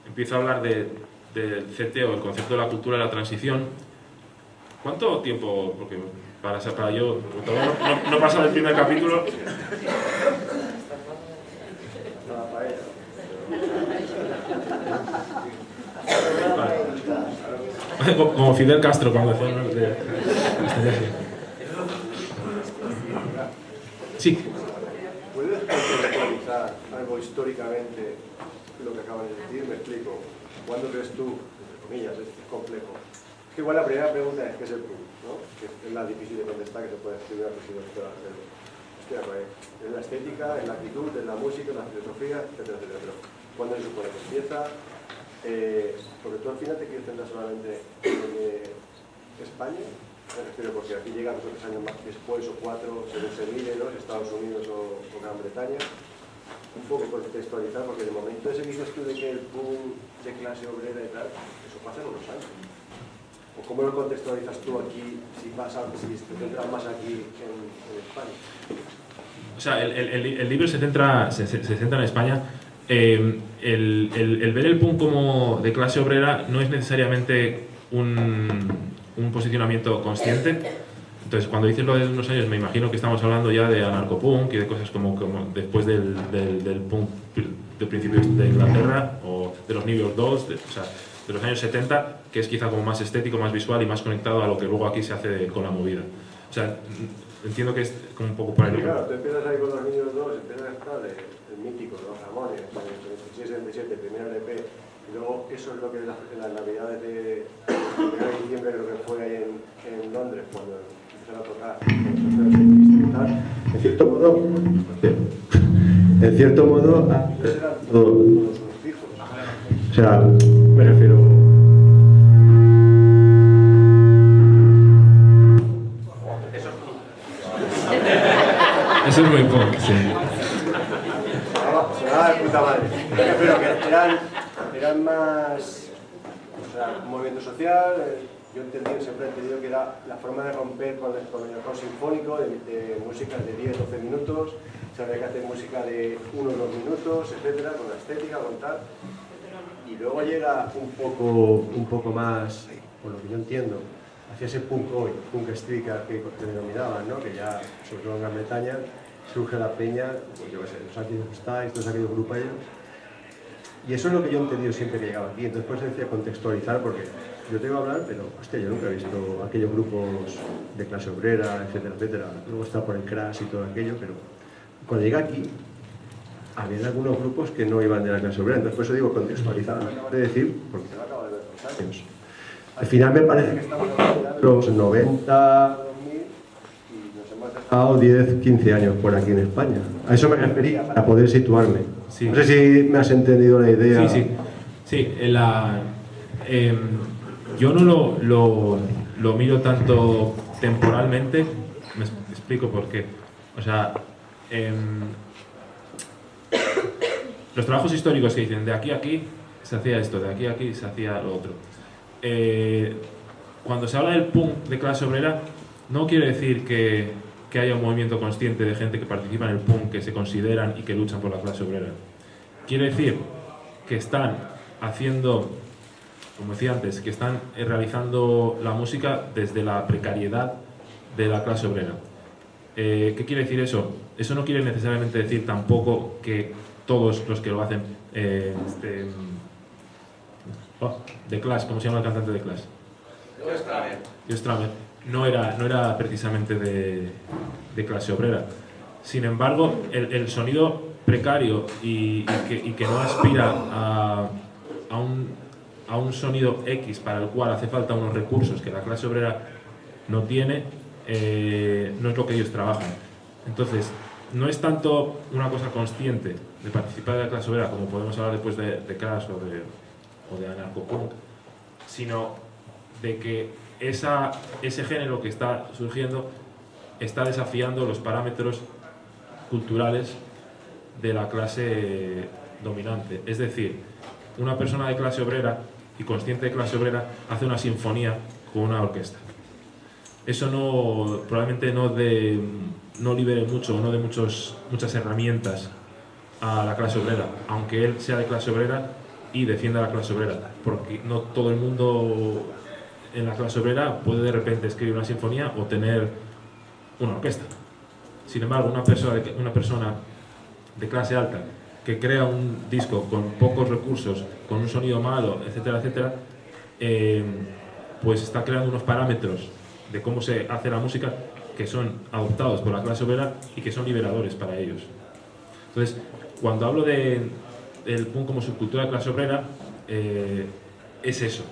empiezo a hablar del CTO, el concepto de la cultura de la transición. ¿Cuánto tiempo? Porque para yo todavía no he pasado el primer capítulo. Vale. Como Fidel Castro cuando decía. Sí. ¿Puedes contextualizar algo históricamente lo que acabas de decir? Me explico. ¿Cuándo crees tú, entre comillas, es complejo? Es que igual la primera pregunta es ¿qué es el punk? ¿No? Que es la difícil de contestar, que se puede escribir a presidente. Hostia, pues, es la estética, es la actitud, es la música, es la filosofía, etcétera, etcétera. Pero ¿cuándo se supone que empieza? Porque tú al final te quieres centrar solamente en España, me refiero porque aquí llegan 2 o 3 años más después o 4, según se mide, ¿no? Estados Unidos o Gran Bretaña. Un poco contextualizar, porque de momento ese que dices tú de que el boom de clase obrera y tal, eso pasa en unos años. ¿O cómo lo contextualizas tú aquí, si te centras más aquí en España? O sea, el libro se centra en España. El ver el punk como de clase obrera no es necesariamente un posicionamiento consciente. Entonces, cuando dices lo de unos años, me imagino que estamos hablando ya de anarcopunk y de cosas como después del punk de principios de Inglaterra o de los New York Dolls, o sea, de los años 70, que es quizá como más estético, más visual y más conectado a lo que luego aquí se hace con la movida. O sea, entiendo que es como un poco por ahí. Claro, tú empiezas ahí con los New York Dolls, empiezas a estar el mítico, los Ramones, en el 76-77, el primer LP, y luego eso es lo que en las navidades de diciembre, creo que fue ahí en Londres, cuando empezaron a tocar y tal. En cierto modo, esos eran todos unos fijos. O sea, me refiero. Eso es muy punk, sí. Sonaba de puta madre. Pero que eran más. O sea, un movimiento social. Yo siempre he entendido que era la forma de romper con el rock sinfónico, de música de 10-12 minutos. Se había que hacer música de 1 o 2 minutos, etcétera, con la estética, con tal. Y luego llega un poco más, por lo que yo entiendo, hacia ese punk hoy, punk street que denominaban, ¿no? Que ya, sobre todo en Gran Bretaña, surge la peña, pues yo qué sé, los Arctic Styles, todos aquellos grupos. Y eso es lo que yo he entendido siempre que llegaba aquí. Entonces, por eso decía contextualizar, porque yo te iba a hablar, pero hostia, yo nunca he visto aquellos grupos de clase obrera, etcétera, etcétera. Luego está por el Crash y todo aquello, pero cuando llegué aquí, había algunos grupos que no iban de la clase obrera. Entonces, por eso digo contextualizar, acabo de decir, porque se acaba de ver los años. Al final me parece que estamos hablando de los 90, 2000 y nos hemos dejado 10, 15 años por aquí en España. A eso me refería, para poder situarme. Sí. No sé si me has entendido la idea. Sí, yo no lo miro tanto temporalmente, me explico por qué. O sea, los trabajos históricos que dicen de aquí a aquí se hacía esto, de aquí a aquí se hacía lo otro. Cuando se habla del punk de clase obrera, no quiere decir que haya un movimiento consciente de gente que participa en el punk, que se consideran y que luchan por la clase obrera. Quiere decir que están haciendo, como decía antes, que están realizando la música desde la precariedad de la clase obrera. ¿Qué quiere decir eso? Eso no quiere necesariamente decir tampoco que todos los que lo hacen The Clash, ¿cómo se llama el cantante de Clash? Joe Strummer. No era precisamente de clase obrera. Sin embargo, el sonido precario y que no aspira a un sonido X para el cual hace falta unos recursos que la clase obrera no tiene, no es lo que ellos trabajan. Entonces, no es tanto una cosa consciente de participar de la clase obrera, como podemos hablar después de Crash o de anarcopunk, sino de que ese género que está surgiendo está desafiando los parámetros culturales de la clase dominante. Es decir, una persona de clase obrera y consciente de clase obrera hace una sinfonía con una orquesta. Eso probablemente no libere mucho, no dé muchas herramientas a la clase obrera, aunque él sea de clase obrera y defienda la clase obrera, porque no todo el mundo en la clase obrera puede de repente escribir una sinfonía o tener una orquesta. Sin embargo, una persona de clase alta que crea un disco con pocos recursos, con un sonido malo, etcétera, etcétera, pues está creando unos parámetros de cómo se hace la música que son adoptados por la clase obrera y que son liberadores para ellos. Entonces, cuando hablo del punk como subcultura de clase obrera, es eso.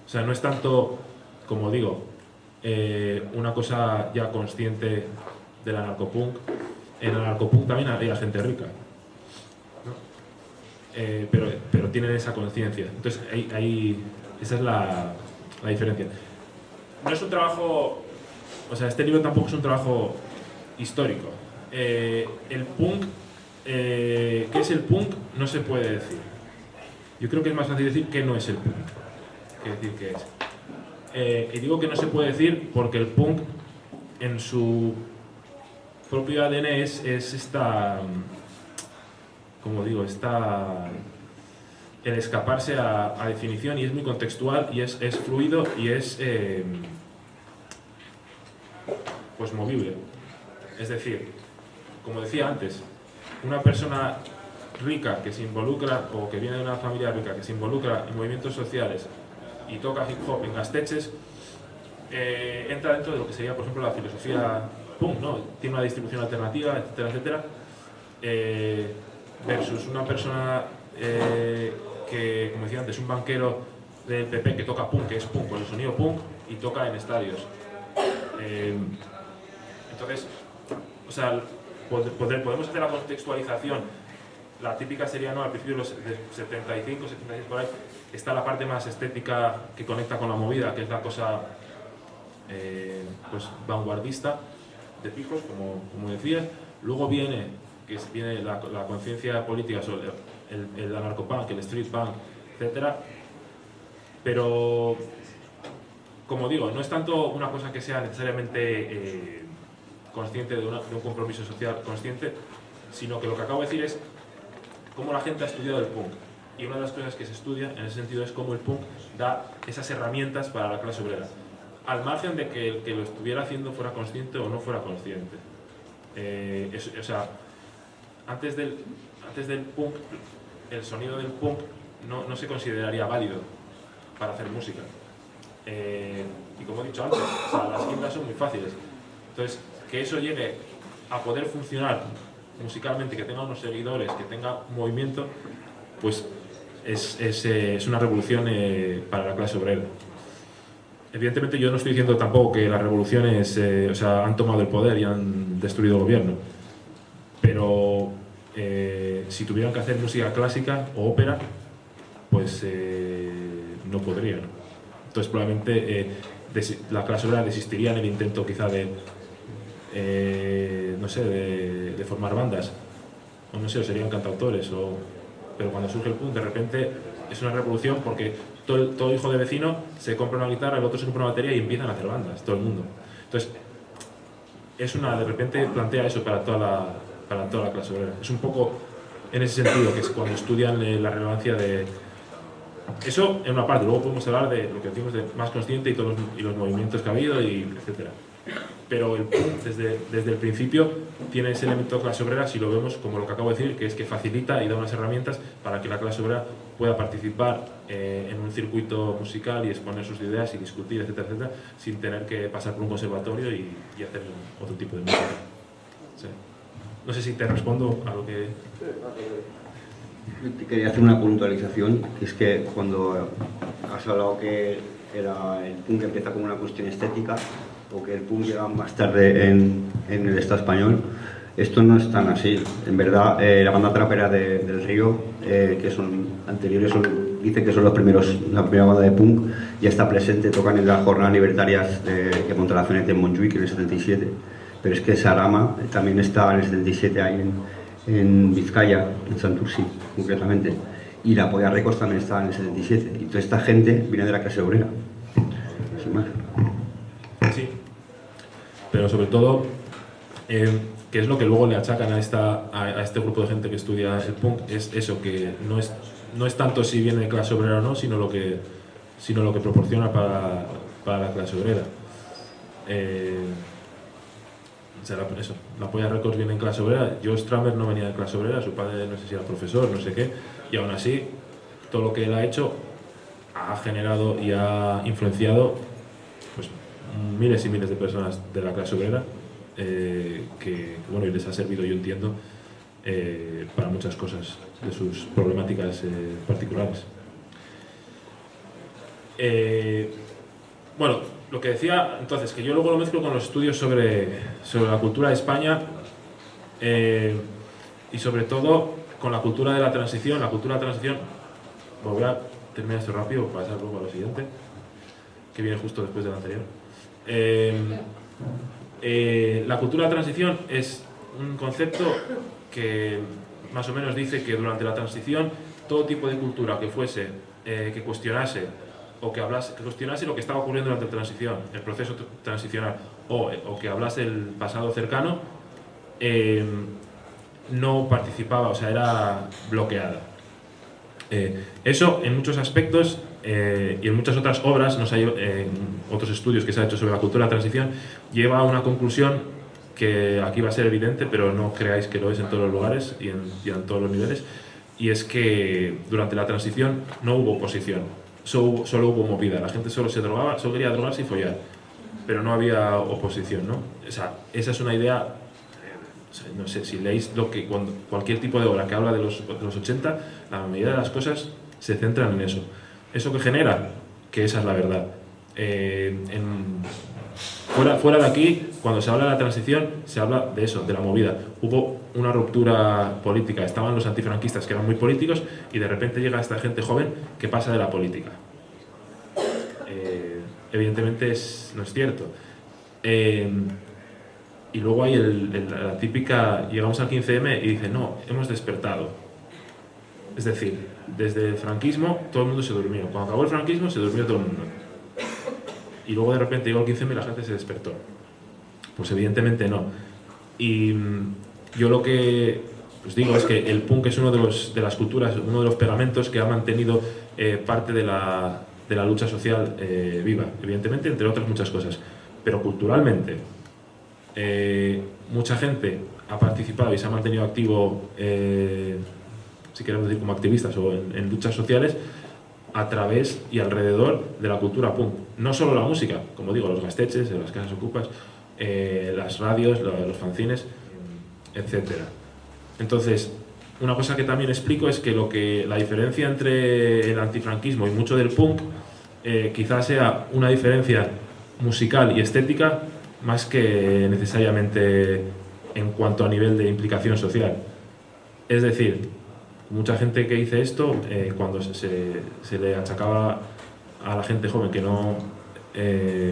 O sea, no es tanto, como digo, una cosa ya consciente del anarcopunk. En el anarcopunk también había gente rica, ¿no? Pero tienen esa conciencia. Entonces, esa es la diferencia. No es un trabajo, o sea, este libro tampoco es un trabajo histórico. El punk, ¿qué es el punk? No se puede decir. Yo creo que es más fácil decir que no es el punk que decir que es. Y digo que no se puede decir porque el punk en su propio ADN es esta, como digo, el escaparse a definición, y es muy contextual y es fluido y es pues movible. Es decir, como decía antes, una persona rica que se involucra, o que viene de una familia rica que se involucra en movimientos sociales y toca hip hop en Gasteches, entra dentro de lo que sería, por ejemplo, la filosofía punk, ¿no? Tiene una distribución alternativa, etcétera, etcétera, versus una persona que, como decía antes, un banquero del PP que toca punk, que es punk, con el sonido punk, y toca en estadios. Entonces, o sea, podemos hacer la contextualización. La típica sería, ¿no? Al principio de los 75, 76 por ahí, está la parte más estética que conecta con la movida, que es la cosa pues vanguardista de pijos, como decías. Luego viene la conciencia política sobre el anarcopunk, el street punk, etcétera. Pero, como digo, no es tanto una cosa que sea necesariamente consciente de un compromiso social consciente, sino que lo que acabo de decir es cómo la gente ha estudiado el punk. Y una de las cosas que se estudia en ese sentido es cómo el punk da esas herramientas para la clase obrera, al margen de que el que lo estuviera haciendo fuera consciente o no fuera consciente. O sea, antes del punk, el sonido del punk no se consideraría válido para hacer música. Y como he dicho antes, o sea, las quiebras son muy fáciles. Entonces, que eso llegue a poder funcionar musicalmente, que tenga unos seguidores, que tenga movimiento, pues es una revolución para la clase obrera. Evidentemente yo no estoy diciendo tampoco que las revoluciones han tomado el poder y han destruido el gobierno, pero si tuvieran que hacer música clásica o ópera, pues no podrían. Entonces probablemente la clase obrera desistiría en el intento quizá de formar bandas, o no sé, o serían cantautores, pero cuando surge el punk de repente es una revolución, porque todo hijo de vecino se compra una guitarra, el otro se compra una batería y empiezan a hacer bandas, todo el mundo. Entonces de repente plantea eso para toda la clase obrera. Es un poco en ese sentido, que es cuando estudian la relevancia de eso en una parte. Luego podemos hablar de lo que decimos de más consciente y los movimientos que ha habido, y etcétera. Pero el punk desde el principio tiene ese elemento de clase obrera, si lo vemos como lo que acabo de decir, que es que facilita y da unas herramientas para que la clase obrera pueda participar en un circuito musical y exponer sus ideas y discutir, etcétera, etcétera, sin tener que pasar por un conservatorio y hacer otro tipo de música. Sí. No sé si te respondo a lo que... Yo te quería hacer una puntualización, que es que cuando has hablado que el punk empieza como una cuestión estética, o que el punk llega más tarde en el Estado español, esto no es tan así. En verdad, la banda trapera del Río, que son anteriores, dicen que son la primera banda de punk, ya está presente, tocan en las jornadas libertarias que monta la CNT en Montjuic en el 77. Pero es que Sarama también está en el 77 ahí en Vizcaya, en Santurcí, concretamente. Y la Polla Records también estaba en el 77. Y toda esta gente viene de la clase obrera. Sin más. Sí. Pero sobre todo, que es lo que luego le achacan a este grupo de gente que estudia el punk, es eso, que no es tanto si viene de clase obrera o no, sino lo que proporciona para la clase obrera. O sea, la Polla Records viene en clase obrera. Joe Strummer no venía de clase obrera, su padre no sé si era profesor, no sé qué, y aún así todo lo que él ha hecho ha generado y ha influenciado pues miles y miles de personas de la clase obrera, que bueno, y les ha servido, yo entiendo, para muchas cosas de sus problemáticas particulares. Bueno, lo que decía entonces, que yo luego lo mezclo con los estudios sobre la cultura de España, y sobre todo con la cultura de la transición. La cultura de la transición, voy a terminar esto rápido para pasar luego a lo siguiente, que viene justo después del anterior. La cultura de la transición es un concepto que más o menos dice que durante la transición todo tipo de cultura que fuese, que cuestionase o que cuestionase lo que estaba ocurriendo durante la transición, el proceso transicional, o que hablase del pasado cercano, no participaba, o sea, era bloqueada. Eso en muchos aspectos y en muchas otras obras, en otros estudios que se ha hecho sobre la cultura de la transición, lleva a una conclusión que aquí va a ser evidente, pero no creáis que lo es en todos los lugares y en todos los niveles, y es que durante la transición no hubo oposición, solo hubo movida. La gente solo se drogaba, solo quería drogarse y follar, pero no había oposición, ¿no? O sea, esa es una idea. No sé, si leéis cualquier tipo de obra que habla de los 80, la mayoría de las cosas se centran en eso. ¿Eso que genera? Que esa es la verdad. Fuera de aquí, cuando se habla de la transición, se habla de eso, de la movida. Hubo una ruptura política, estaban los antifranquistas que eran muy políticos y de repente llega esta gente joven que pasa de la política. Evidentemente no es cierto. Y luego hay la típica, llegamos al 15M y dicen, no, hemos despertado. Es decir, desde el franquismo todo el mundo se durmió. Cuando acabó el franquismo se durmió todo el mundo. Y luego de repente llegó el 15M y la gente se despertó. Pues evidentemente no. Y yo lo que os digo es que el punk es uno de las culturas, uno de los pegamentos que ha mantenido parte de la lucha social viva. Evidentemente, entre otras muchas cosas. Pero culturalmente, mucha gente ha participado y se ha mantenido activo, si queremos decir como activistas o en luchas sociales, a través y alrededor de la cultura punk. No solo la música, como digo, los gasteches, las casas ocupas, las radios, los fanzines, etc. Entonces, una cosa que también explico es que la diferencia entre el antifranquismo y mucho del punk quizás sea una diferencia musical y estética más que necesariamente en cuanto a nivel de implicación social. Es decir, mucha gente que dice esto, cuando se le achacaba a la gente joven que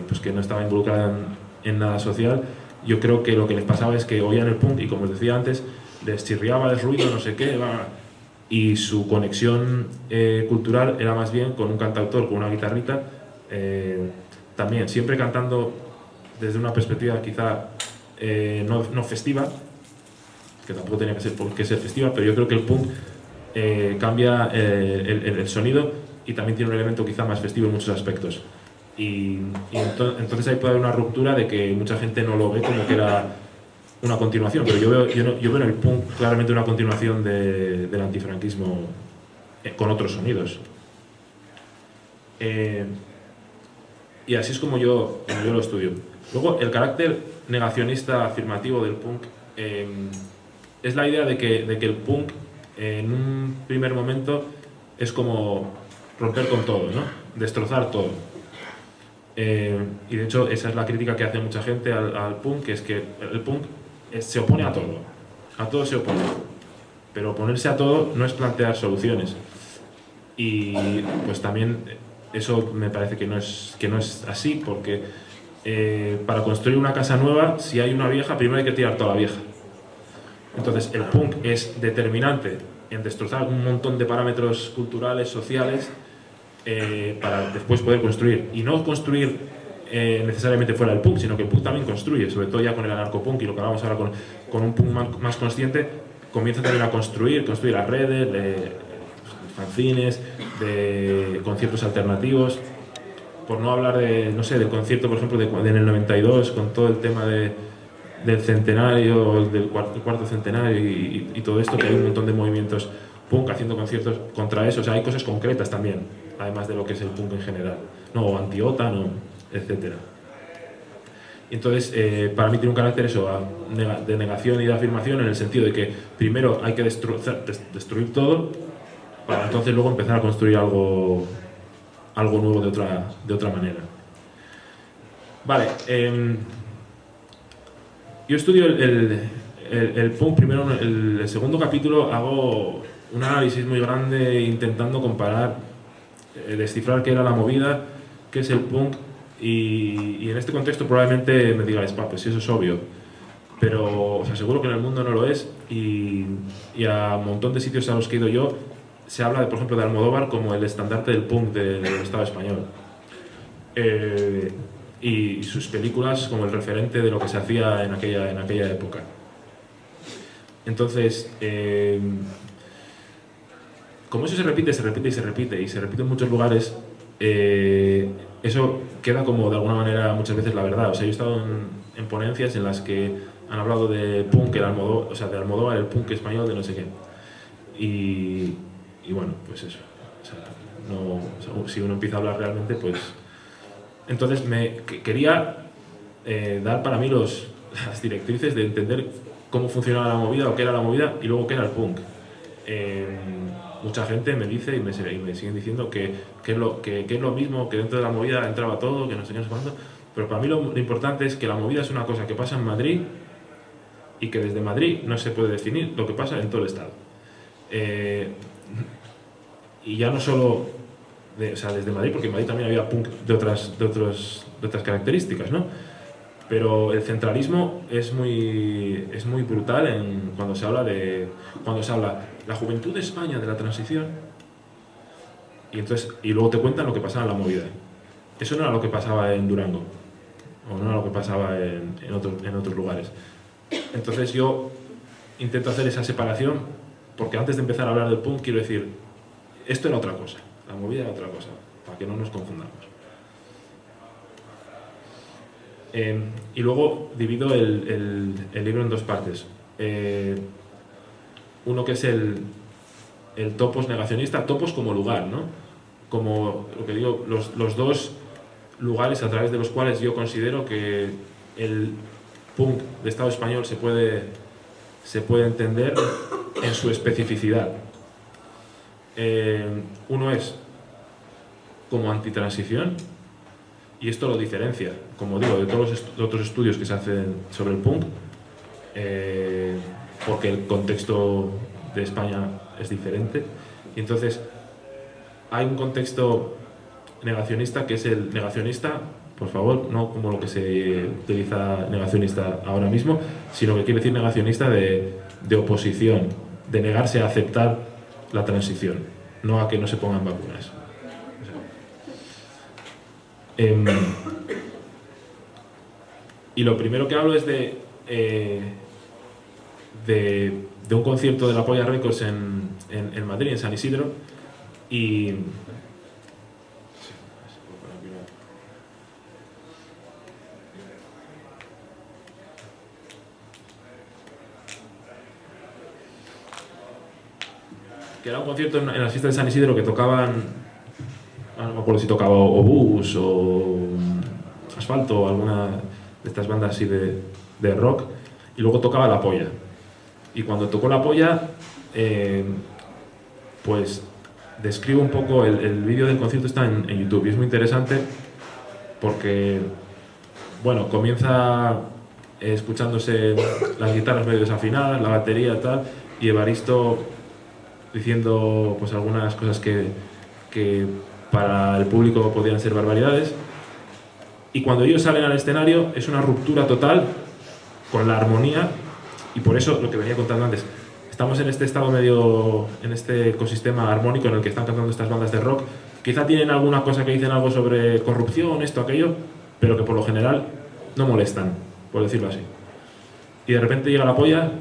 pues que no estaba involucrada en nada social, yo creo que lo que les pasaba es que oían el punk y, como os decía antes, les chirriaba el ruido, no sé qué, y su conexión cultural era más bien con un cantautor, con una guitarrita, también siempre cantando desde una perspectiva quizá no festiva, que tampoco tenía que ser por qué ser festiva, pero yo creo que el punk cambia el sonido y también tiene un elemento quizá más festivo en muchos aspectos. Y entonces ahí puede haber una ruptura de que mucha gente no lo ve como que era una continuación, pero yo veo en el punk claramente una continuación del antifranquismo con otros sonidos. Y así es como yo lo estudio. Luego, el carácter negacionista afirmativo del punk es la idea de que el punk en un primer momento es como romper con todo, ¿no? Destrozar todo. Y de hecho esa es la crítica que hace mucha gente al punk, que es que el punk se opone a todo se opone, pero oponerse a todo no es plantear soluciones. Y pues también eso me parece que no es así, porque para construir una casa nueva, si hay una vieja, primero hay que tirar toda la vieja. Entonces el punk es determinante en destrozar un montón de parámetros culturales, sociales, para después poder construir. Y no construir necesariamente fuera del punk, sino que el punk también construye, sobre todo ya con el anarcopunk y lo que hablamos ahora con un punk más consciente, comienza también a construir las redes, fanzines, de conciertos alternativos, por no hablar del concierto, por ejemplo, en el 92, con todo el tema del centenario, del cuarto centenario y todo esto, que hay un montón de movimientos punk haciendo conciertos contra eso. O sea, hay cosas concretas también, además de lo que es el punk en general, ¿no? O anti-OTAN, etcétera. Entonces, para mí tiene un carácter de negación y de afirmación, en el sentido de que primero hay que destruir todo, para entonces luego empezar a construir algo nuevo de otra manera. Vale, yo estudio el punk. Primero, el segundo capítulo hago un análisis muy grande intentando comparar, descifrar qué era la movida, qué es el punk, y en este contexto probablemente me digáis, pues eso es obvio, pero os aseguro que en el mundo no lo es, y a un montón de sitios a los que he ido yo se habla, por ejemplo, de Almodóvar como el estandarte del punk del Estado español. Y sus películas como el referente de lo que se hacía en aquella época. Entonces, como eso se repite en muchos lugares, eso queda como de alguna manera muchas veces la verdad. O sea, yo he estado en ponencias en las que han hablado de punk, de Almodóvar, el punk español, de no sé qué. Y bueno, pues eso. O sea, si uno empieza a hablar realmente, pues... Entonces quería dar para mí las directrices de entender cómo funcionaba la movida, o qué era la movida, y luego qué era el punk. Mucha gente me dice y me siguen diciendo que es lo mismo, que dentro de la movida entraba todo, que no sé qué, no sé cuánto. Pero para mí lo importante es que la movida es una cosa que pasa en Madrid y que desde Madrid no se puede definir lo que pasa en todo el Estado. Y ya no solo desde Madrid, porque en Madrid también había punk de otras características, ¿no? Pero el centralismo es muy brutal cuando se habla la juventud de España de la transición, y luego te cuentan lo que pasaba en la movida. Eso no era lo que pasaba en Durango, o no era lo que pasaba en otros lugares. Entonces yo intento hacer esa separación, porque antes de empezar a hablar del punk quiero decir, esto era otra cosa, la movida era otra cosa, para que no nos confundamos. Y luego divido el libro en dos partes. Uno que es el topos negacionista, topos como lugar, ¿no? Como lo que digo, los dos lugares a través de los cuales yo considero que el punk de Estado español se puede entender en su especificidad. Uno es como antitransición, y esto lo diferencia, como digo, de todos los otros estudios que se hacen sobre el punk, porque el contexto de España es diferente, y entonces hay un contexto negacionista que es el negacionista, por favor, no como lo que se utiliza negacionista ahora mismo, sino que quiere decir negacionista de oposición, de negarse a aceptar la transición, no a que no se pongan vacunas. Y lo primero que hablo es de un concierto de la Polla Records en Madrid, en San Isidro, y que era un concierto en las fiestas de San Isidro, que tocaban, no me acuerdo si tocaba Obús o Asfalto o alguna de estas bandas así de rock, y luego tocaba La Polla. Y cuando tocó La Polla, pues describo un poco, el vídeo del concierto está en YouTube, y es muy interesante porque, bueno, comienza escuchándose las guitarras medio desafinadas, la batería tal, y Evaristo diciendo pues algunas cosas que para el público podían ser barbaridades, y cuando ellos salen al escenario es una ruptura total con la armonía, y por eso lo que venía contando antes, estamos en este estado medio, en este ecosistema armónico en el que están cantando estas bandas de rock. Quizá tienen alguna cosa que dicen algo sobre corrupción, esto, aquello, pero que por lo general no molestan, por decirlo así. Y de repente llega la polla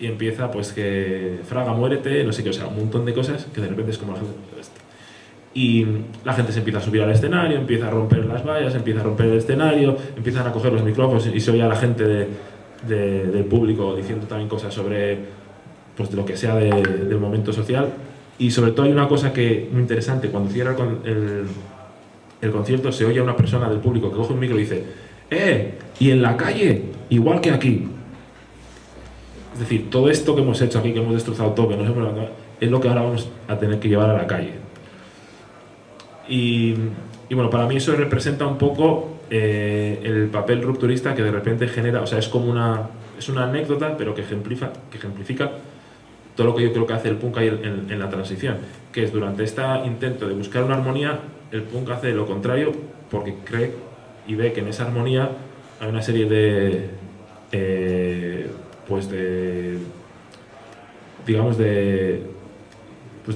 y empieza pues que Fraga, muérete, no sé qué, o sea, un montón de cosas que de repente es como la gente... Y la gente se empieza a subir al escenario, empieza a romper las vallas, empieza a romper el escenario, empiezan a coger los micrófonos y se oye a la gente del público diciendo también cosas sobre pues, de lo que sea del momento social. Y sobre todo hay una cosa que muy interesante, cuando cierra el concierto se oye a una persona del público que coge un micro y dice y en la calle, igual que aquí. Es decir, todo esto que hemos hecho aquí, que hemos destrozado todo, que nos hemos levantado, es lo que ahora vamos a tener que llevar a la calle. Y bueno, para mí eso representa un poco el papel rupturista que de repente genera, o sea, es como es una anécdota, pero que ejemplifica todo lo que yo creo que hace el punk ahí en la transición, que es durante este intento de buscar una armonía, el punk hace lo contrario porque cree y ve que en esa armonía hay una serie de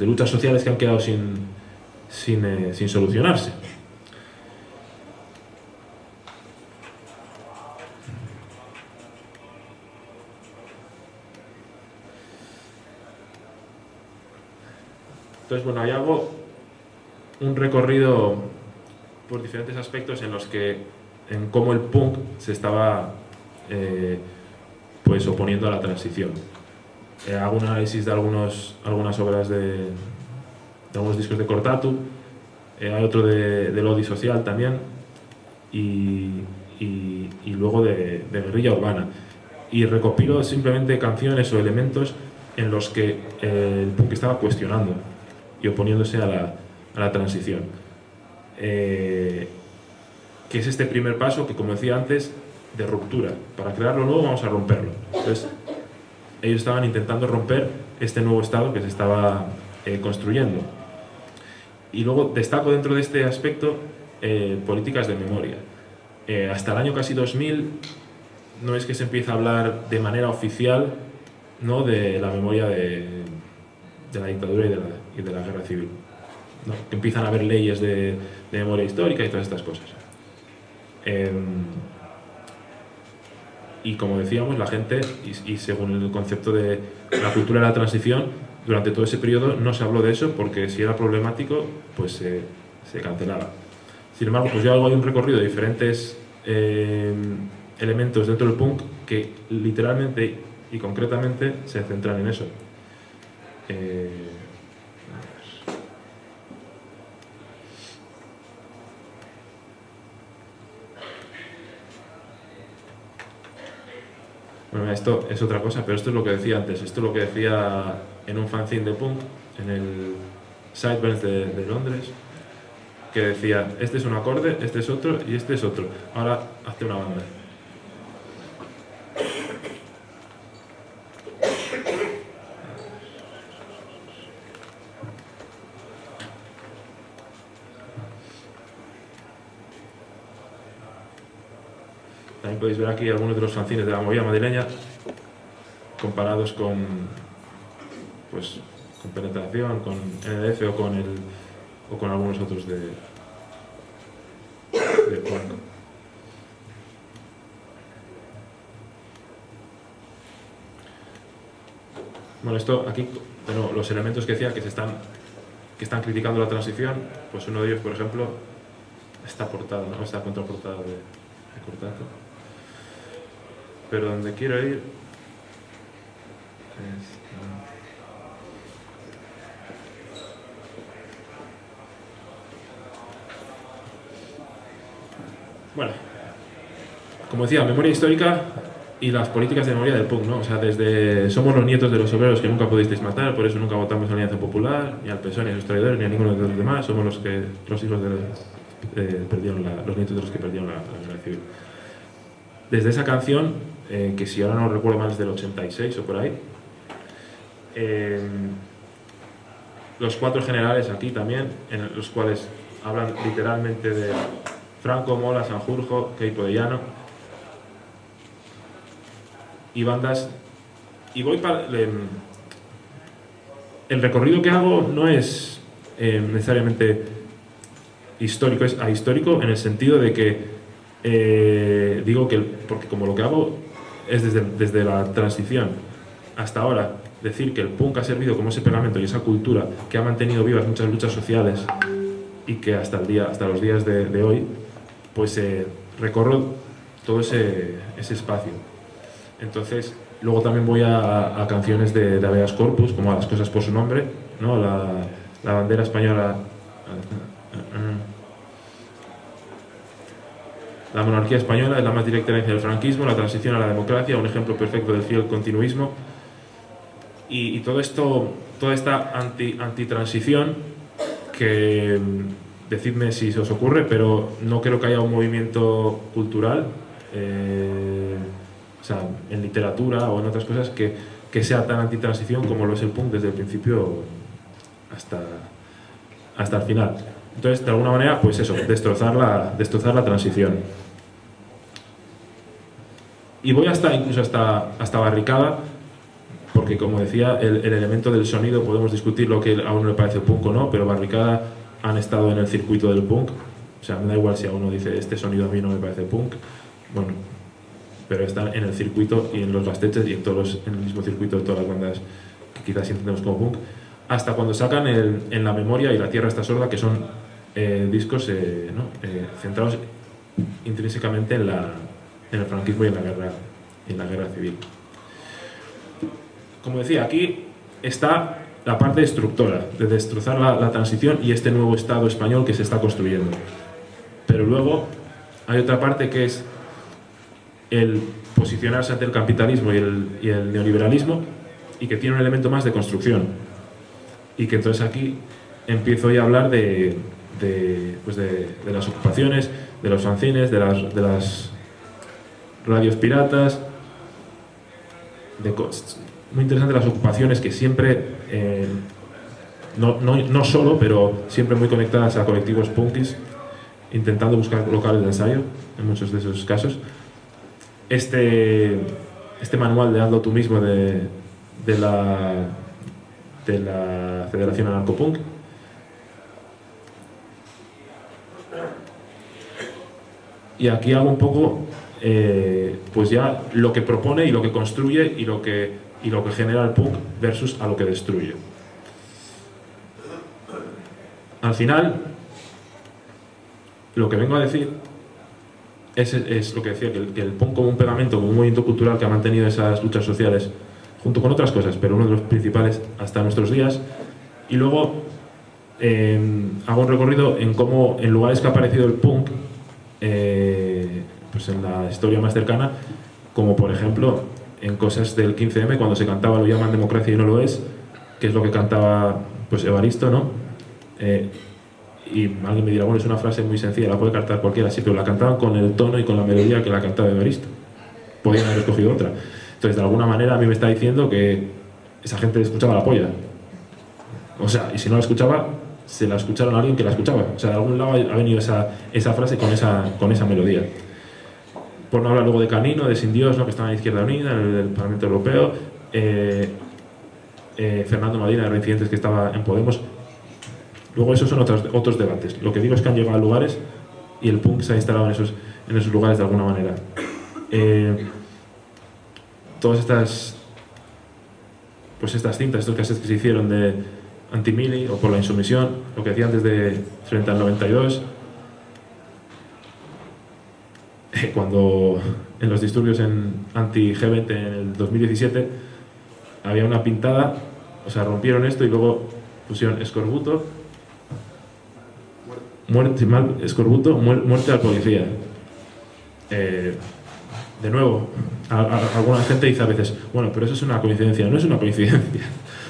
luchas sociales que han quedado sin solucionarse. Entonces, bueno, ahí hago un recorrido por diferentes aspectos en cómo el punk se estaba pues oponiendo a la transición. Hago un análisis de algunas obras de algunos discos de Cortatu, hay otro de Lodi Social también, y luego de Guerrilla Urbana. Y recopilo simplemente canciones o elementos en los que el punk estaba cuestionando y oponiéndose a la transición. Que es este primer paso que, como decía antes, de ruptura. Para crear lo nuevo vamos a romperlo. Entonces, ellos estaban intentando romper este nuevo estado que se estaba construyendo. Y luego destaco dentro de este aspecto políticas de memoria. Hasta el año casi 2000 no es que se empiece a hablar de manera oficial, ¿no?, de la memoria de la dictadura y de la guerra civil, ¿no? Que empiezan a haber leyes de memoria histórica y todas estas cosas. Y como decíamos, la gente, y según el concepto de la cultura de la transición, durante todo ese periodo no se habló de eso porque si era problemático, pues se cancelaba. Sin embargo, pues yo hago ahí un recorrido de diferentes elementos dentro del punk que literalmente y concretamente se centran en eso. Bueno, esto es otra cosa, pero esto es lo que decía antes. Esto es lo que decía en un fanzine de punk, en el Sideburns de Londres, que decía, este es un acorde, este es otro y este es otro. Ahora hazte una banda. También podéis ver aquí algunos de los fanzines de la movida madrileña comparados con Penetración, con NDF o con algunos otros de punk. Bueno, esto aquí, bueno, los elementos que decía que están criticando la transición, pues uno de ellos, por ejemplo, esta portada, ¿no? Esta contraportada de Cortatu. Pero donde quiero ir es... Bueno, como decía, memoria histórica y las políticas de memoria del punk, ¿no? O sea, desde somos los nietos de los obreros que nunca pudisteis matar, por eso nunca votamos a la Alianza Popular, ni al PSOE, ni a sus traidores, ni a ninguno de los demás, somos los hijos los nietos de los que perdieron la guerra civil. Desde esa canción, que si ahora no recuerdo mal es del 86 o por ahí, los 4 generales aquí también, en los cuales hablan literalmente de Franco, Mola, Sanjurjo, Queipo de Llano y bandas. Y voy para... el recorrido que hago no es necesariamente histórico, es ahistórico en el sentido de que digo que, porque como lo que hago es desde la transición hasta ahora, decir que el punk ha servido como ese pegamento y esa cultura que ha mantenido vivas muchas luchas sociales y que hasta los días de hoy, pues recorro todo ese espacio. Entonces, luego también voy a canciones de habeas corpus, como a Las cosas por su nombre, ¿no? La bandera española, la monarquía española es la más directa herencia del franquismo, la transición a la democracia, un ejemplo perfecto del fiel continuismo. Y todo esto, toda esta antitransición, que decidme si se os ocurre, pero no creo que haya un movimiento cultural, o sea, en literatura o en otras cosas, que sea tan antitransición como lo es el punk desde el principio hasta el final. Entonces, de alguna manera, pues eso, destrozar la transición. Y voy incluso hasta Barricada, porque como decía, el elemento del sonido podemos discutir lo que a uno le parece punk o no, pero Barricada han estado en el circuito del punk. O sea, me da igual si a uno dice este sonido a mí no me parece punk, bueno, pero están en el circuito y en los Gasteches y en el mismo circuito de todas las bandas que quizás entendemos como punk, hasta cuando sacan En la memoria y La tierra está sorda, que son discos centrados intrínsecamente en el franquismo y en la guerra civil. Como decía, aquí está la parte destructora, de destrozar la transición y este nuevo Estado español que se está construyendo. Pero luego hay otra parte que es el posicionarse ante el capitalismo y el neoliberalismo, y que tiene un elemento más de construcción. Y que entonces aquí empiezo ya a hablar de las ocupaciones, de los fanzines, de las radios piratas, muy interesante las ocupaciones que siempre, no solo, pero siempre muy conectadas a colectivos punkis, intentando buscar locales de ensayo en muchos de esos casos. Este manual de hazlo tú mismo de la Federación Anarcopunk, y aquí hago un poco pues ya lo que propone y lo que construye y lo que genera el punk versus a lo que destruye. Al final, lo que vengo a decir es lo que decía, que el punk como un pegamento, como un movimiento cultural que ha mantenido esas luchas sociales junto con otras cosas, pero uno de los principales hasta nuestros días. Y luego hago un recorrido en cómo en lugares que ha aparecido el punk, pues en la historia más cercana, como por ejemplo en cosas del 15M, cuando se cantaba Lo llaman democracia y no lo es, que es lo que cantaba pues Evaristo, ¿no? Y alguien me dirá, bueno, es una frase muy sencilla, la puede cantar cualquiera, sí, pero la cantaban con el tono y con la melodía que la cantaba Evaristo. Podían haber escogido otra. Entonces, de alguna manera, a mí me está diciendo que esa gente escuchaba la polla. O sea, y si no la escuchaba, se la escucharon a alguien que la escuchaba. O sea, de algún lado ha venido esa frase con esa melodía. Por no hablar luego de Canino, de Sin Dios, ¿no?, que estaba en Izquierda Unida, en el Parlamento Europeo, Fernando Madina, de Reincidentes, que estaba en Podemos. Luego esos son otros debates. Lo que digo es que han llegado a lugares y el punk se ha instalado en esos lugares de alguna manera. Todas estas cintas, estos cassettes que se hicieron de Anti-Mili o Por la insumisión, lo que decía antes de frente al 92, cuando en los disturbios en Anti-G20 en el 2017 había una pintada, o sea, rompieron esto y luego pusieron escorbuto, muerte al policía. De nuevo, alguna gente dice a veces, bueno, pero eso es una coincidencia. No es una coincidencia.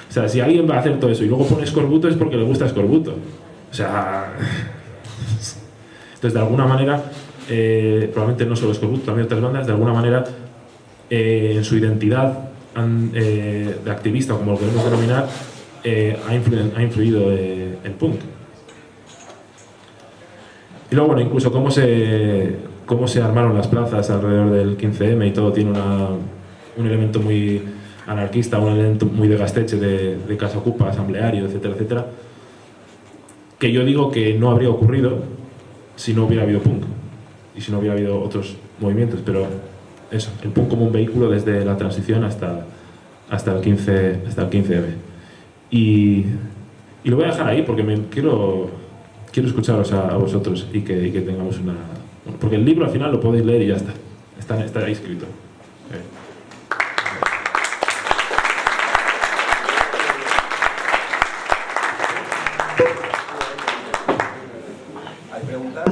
O sea, si alguien va a hacer todo eso y luego pone escorbuto es porque le gusta escorbuto. O sea, Entonces, de alguna manera, probablemente no solo Scorbuto, también otras bandas, de alguna manera, en su identidad de activista, como lo queremos denominar, ha influido el punk. Y luego, bueno, incluso cómo se armaron las plazas alrededor del 15M y todo tiene un elemento muy anarquista, un elemento muy de Gasteiz, de casa ocupa, asambleario, etcétera, etcétera, que yo digo que no habría ocurrido si no hubiera habido punk y si no hubiera habido otros movimientos, pero eso, el punk como un vehículo desde la transición hasta el 15M. Y lo voy a dejar ahí porque quiero escucharos a vosotros y que tengamos una... Porque el libro al final lo podéis leer y ya está ahí escrito. ¿Hay preguntas?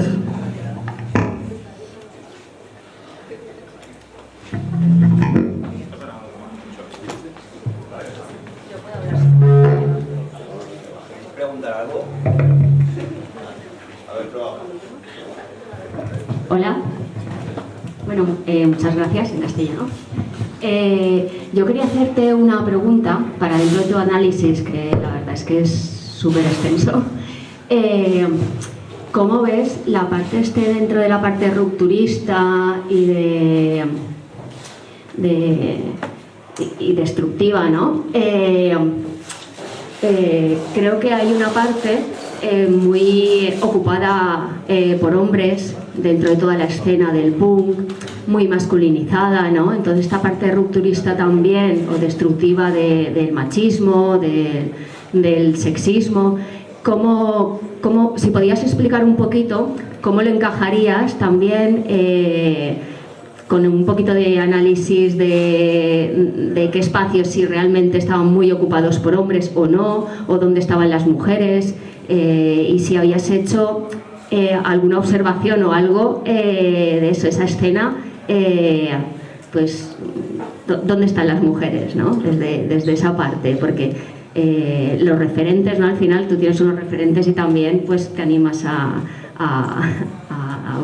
¿Preguntar algo? A ver, prueba. Hola. Bueno, muchas gracias en castellano. Yo quería hacerte una pregunta para dentro de tu análisis, que la verdad es que es súper extenso. ¿Cómo ves la parte dentro de la parte rupturista y destructiva, ¿no? Creo que hay una parte muy ocupada por hombres dentro de toda la escena del punk, muy masculinizada, ¿no? Entonces esta parte rupturista también, o destructiva del machismo, del sexismo, si podías explicar un poquito cómo lo encajarías también con un poquito de análisis de qué espacios, si realmente estaban muy ocupados por hombres o no, o dónde estaban las mujeres, y si habías hecho alguna observación o algo de eso, esa escena, pues dónde están las mujeres, ¿no? Desde esa parte, porque los referentes, ¿no? Al final tú tienes unos referentes y también pues te animas a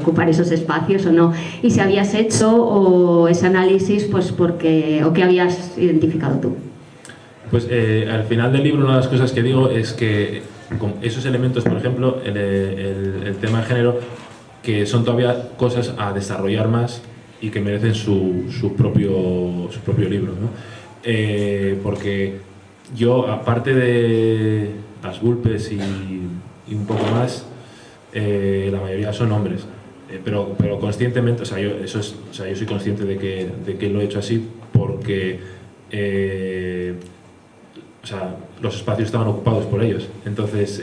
ocupar esos espacios o no, y si habías hecho o ese análisis, pues o qué habías identificado tú. Pues al final del libro una de las cosas que digo es que con esos elementos, por ejemplo, el tema de género, que son todavía cosas a desarrollar más y que merecen su propio libro, ¿no? Porque yo, aparte de las Vulpes y un poco más, la mayoría son hombres, pero conscientemente, yo soy consciente de que lo he hecho así porque los espacios estaban ocupados por ellos. Entonces,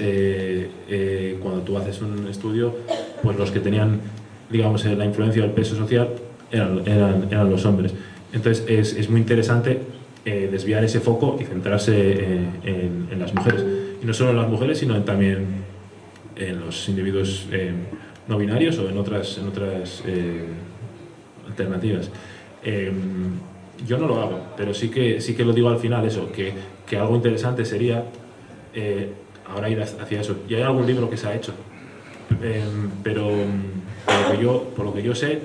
cuando tú haces un estudio, pues los que tenían, digamos, la influencia del peso social eran los hombres. Entonces, es muy interesante desviar ese foco y centrarse en las mujeres. Y no solo en las mujeres, sino también en los individuos no binarios o en otras alternativas. Yo no lo hago, pero sí que lo digo al final, eso, que algo interesante sería ahora ir hacia eso. Y hay algún libro que se ha hecho, pero por lo que yo sé,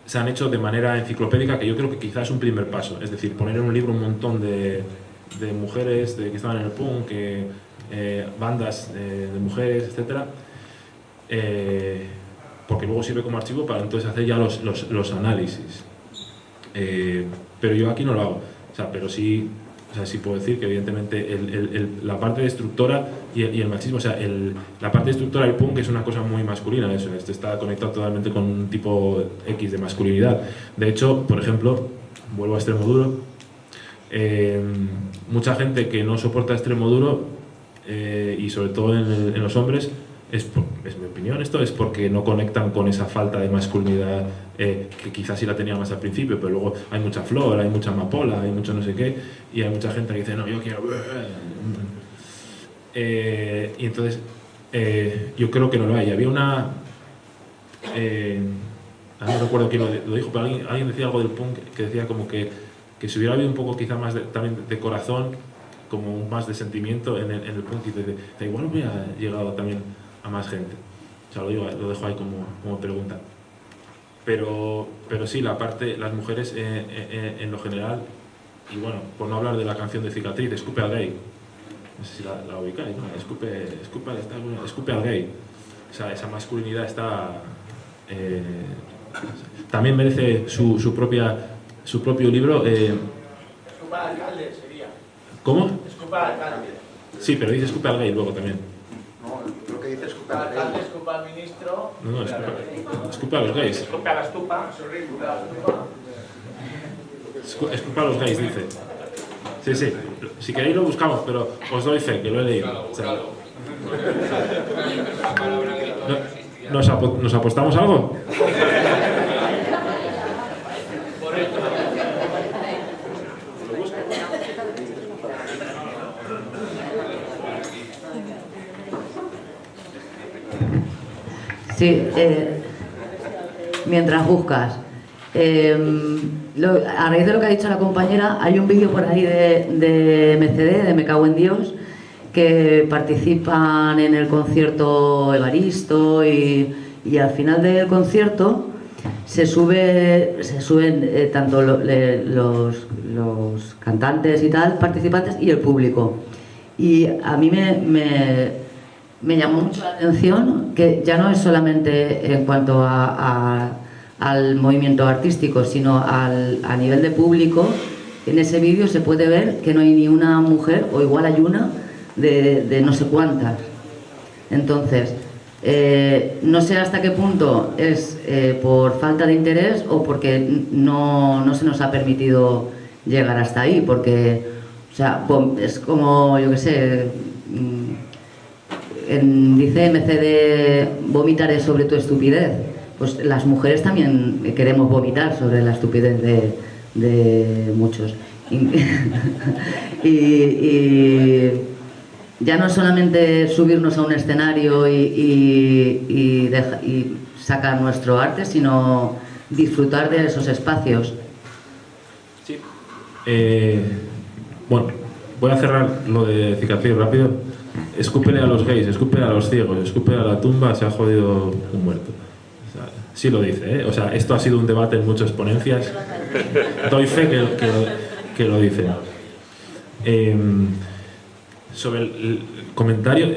se han hecho de manera enciclopédica, que yo creo que quizás es un primer paso. Es decir, poner en un libro un montón de mujeres que estaban en el punk, bandas de mujeres, etc. Porque luego sirve como archivo para entonces hacer ya los análisis. Pero yo aquí no lo hago. Pero sí, sí puedo decir que evidentemente la parte destructora y el machismo, la parte destructora del punk es una cosa muy masculina. Esto está conectado totalmente con un tipo X de masculinidad. De hecho, por ejemplo, vuelvo a Extremo Duro, mucha gente que no soporta Extremo Duro, y sobre todo en los hombres, es mi opinión, esto es porque no conectan con esa falta de masculinidad, que quizás sí la tenía más al principio, pero luego hay mucha flor, hay mucha amapola, hay mucho no sé qué, y hay mucha gente que dice, no, yo quiero... y entonces yo creo que no lo hay. Había una... no recuerdo quién lo dijo, pero alguien decía algo del punk que decía como que si hubiera habido un poco quizá más también de corazón, como más de sentimiento en el punk, y igual hubiera llegado también a más gente. sea, lo dejo ahí como pregunta. Pero sí, las mujeres en lo general, y bueno, por no hablar de la canción de Cicatriz, Escupe al gay. No sé si la ubicáis, ¿no? Escupe al gay. O sea, esa masculinidad está... también merece su propio libro. Escupa al alcalde sería. ¿Cómo? Escupa al alcalde. Sí, pero dice escupe al gay luego también. No, creo que dice escupe Escupa al al gay. alcalde, escupa al ministro. No, escupe a los gays. Escupa a la estupa. Escupe a los gays, dice. Sí, sí. Si queréis lo buscamos, pero os doy fe, que lo he leído. O sea, ¿nos apostamos algo? Sí, mientras buscas. A raíz de lo que ha dicho la compañera, hay un vídeo por ahí de MCD, de Me Cago en Dios, que participan en el concierto Evaristo y al final del concierto se suben tanto los cantantes y tal, participantes, y el público. Y a mí me llamó mucho la atención que ya no es solamente en cuanto al movimiento artístico, sino a nivel de público. En ese vídeo se puede ver que no hay ni una mujer, o igual hay una, de no sé cuántas. Entonces, no sé hasta qué punto es por falta de interés o porque no se nos ha permitido llegar hasta ahí, porque, o sea, es como, yo qué sé, dice MCD, vomitaré sobre tu estupidez. Pues las mujeres también queremos vomitar sobre la estupidez de muchos. Y ya no solamente subirnos a un escenario y sacar nuestro arte, sino disfrutar de esos espacios. Sí. Bueno, voy a cerrar lo de Cicatriz rápido. Escúpele a los gays, escúpele a los ciegos, escúpele a la tumba, se ha jodido un muerto. O sea, sí lo dice, ¿eh? O sea, esto ha sido un debate en muchas ponencias. Doy fe que lo dice. Sobre el comentario,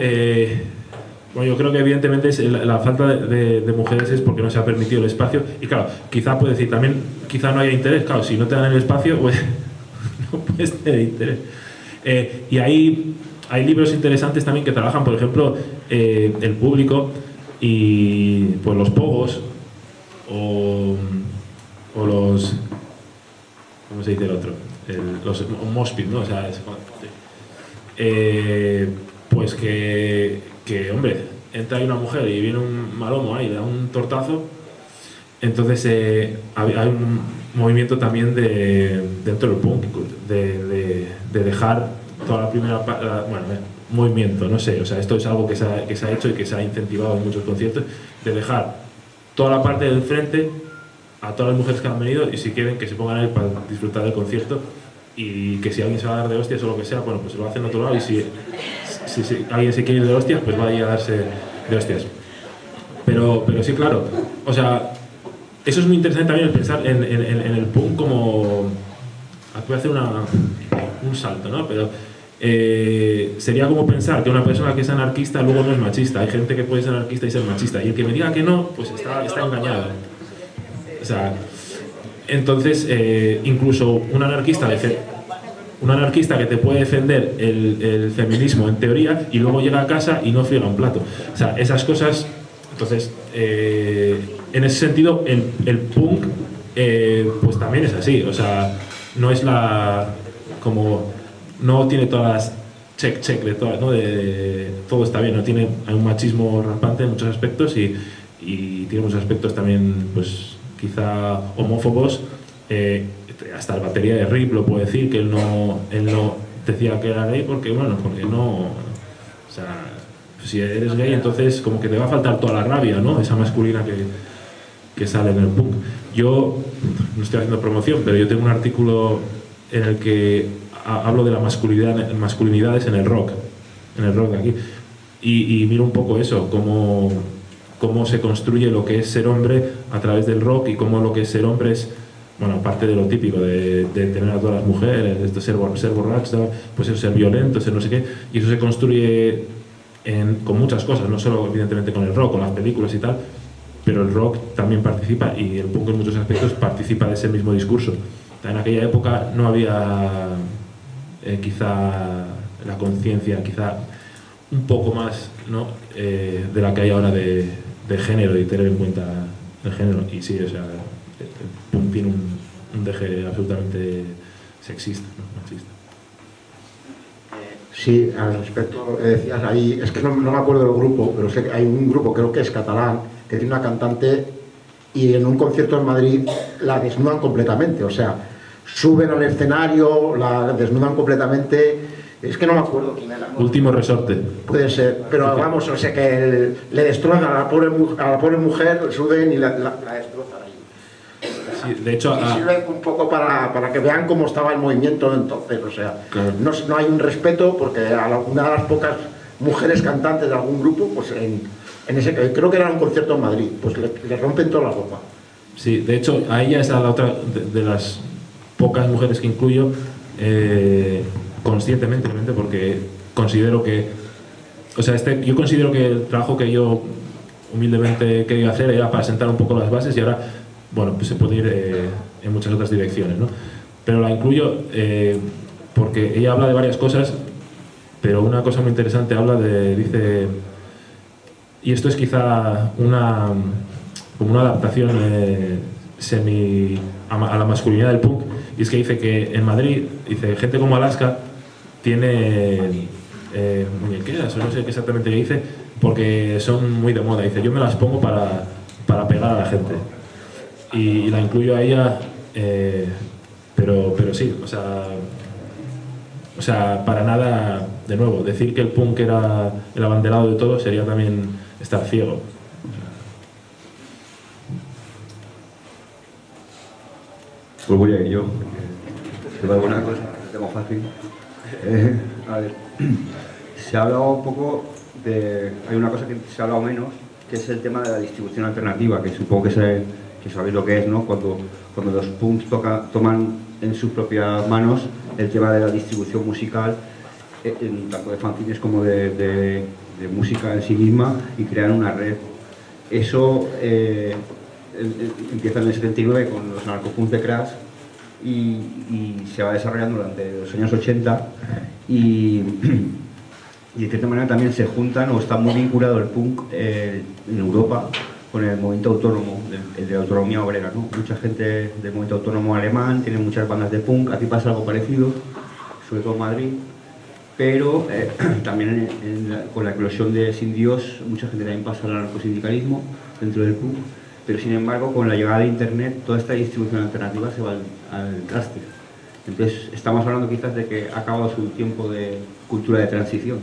bueno, yo creo que evidentemente la falta de mujeres es porque no se ha permitido el espacio. Y claro, quizá puede decir también, quizá no haya interés. Claro, si no te dan el espacio, pues no puedes tener interés. Y hay libros interesantes también que trabajan, por ejemplo, el público y pues los pogos o los... ¿Cómo se dice el otro? Los moshpit, ¿no? O sea, pues que, hombre, entra ahí una mujer y viene un malomo ahí, le da un tortazo. Entonces hay un movimiento también dentro del punk, de dejar toda la primera parte, bueno, movimiento, no sé, o sea, esto es algo que se ha hecho y que se ha incentivado en muchos conciertos, de dejar toda la parte del frente a todas las mujeres que han venido, y si quieren que se pongan ahí para disfrutar del concierto, y que si alguien se va a dar de hostias o lo que sea, bueno, pues se lo hace en otro lado, y si alguien se quiere ir de hostias, pues vaya a darse de hostias. Pero sí, claro, o sea, eso es muy interesante también, el pensar en el punk como... Voy a hacer un salto, ¿no? Pero sería como pensar que una persona que es anarquista luego no es machista. Hay gente que puede ser anarquista y ser machista, y el que me diga que no, pues está engañado. O sea, entonces, incluso un anarquista que te puede defender el feminismo en teoría y luego llega a casa y no friega un plato. O sea, esas cosas. Entonces, en ese sentido, el punk pues también es así. O sea, no es no tiene todas las check de todas, ¿no? Todo está bien, no hay un machismo rampante en muchos aspectos y tiene muchos aspectos también, pues quizá homófobos. Hasta el batería de Rip lo puede decir, que él no decía que era gay porque no, o sea, si eres gay entonces como que te va a faltar toda la rabia, ¿no? Esa masculina que sale en el punk. Yo no estoy haciendo promoción, pero yo tengo un artículo en el que hablo de las masculinidades en el rock de aquí, y miro un poco eso, como cómo se construye lo que es ser hombre a través del rock y cómo lo que es ser hombre es, bueno, aparte de lo típico de tener a todas las mujeres, de ser borracho, pues eso, ser violento, ser no sé qué, y eso se construye con muchas cosas, no solo evidentemente con el rock, con las películas y tal, pero el rock también participa y el punk en muchos aspectos participa de ese mismo discurso. En aquella época no había quizá la conciencia, quizá un poco más, ¿no? De la que hay ahora de género y tener en cuenta el género. Y sí, o sea, el punk tiene un deje absolutamente sexista, ¿no? Machista. Sí, al respecto decías ahí, es que no me acuerdo del grupo, pero sé que hay un grupo, creo que es catalán, que tiene una cantante y en un concierto en Madrid la desnudan completamente, o sea, suben al escenario, la desnudan completamente, es que no me acuerdo quién era. Último resorte. Puede ser, pero vamos, o sea que le destrozan a la pobre mujer, suben y la destrozan ahí. Sí, de hecho, sirve un poco para que vean cómo estaba el movimiento entonces, o sea, claro. no hay un respeto porque a una de las pocas mujeres cantantes de algún grupo, pues en ese, creo que era un concierto en Madrid, pues le rompen toda la ropa. Sí, de hecho, a ella es la otra de las pocas mujeres que incluyo conscientemente, porque considero que, o sea, yo considero que el trabajo que yo humildemente he querido hacer era para sentar un poco las bases y ahora, bueno, pues se puede ir en muchas otras direcciones, ¿no? Pero la incluyo porque ella habla de varias cosas, pero una cosa muy interesante dice, y esto es quizá como una adaptación a la masculinidad del punk, y es que dice que en Madrid, dice, gente como Alaska tiene muñequeras, o no sé qué exactamente qué dice, porque son muy de moda. Dice, yo me las pongo para pegar a la gente. Y la incluyo a ella, pero sí, o sea, para nada, de nuevo, decir que el punk era el abanderado de todo sería también estar ciego. Pues voy a ir yo, te va alguna cosa, lo tengo fácil. A ver, se ha hablado un poco hay una cosa que se ha hablado menos, que es el tema de la distribución alternativa, que supongo que sabéis lo que es, ¿no? Cuando los punks toman en sus propias manos el tema de la distribución musical, tanto de fanzines como de música en sí misma, y crean una red. Eso empieza en el 79 con los anarcopunks de Crash y se va desarrollando durante los años 80 y de cierta manera también se juntan o está muy vinculado el punk en Europa con el movimiento autónomo, el de la autonomía obrera, ¿no? Mucha gente del movimiento autónomo alemán tiene muchas bandas de punk, aquí pasa algo parecido, sobre todo en Madrid, pero también con la eclosión de Sin Dios mucha gente también pasa al anarcosindicalismo dentro del punk, pero sin embargo con la llegada de internet toda esta distribución alternativa se va al traste. Entonces estamos hablando quizás de que ha acabado su tiempo de cultura de transición.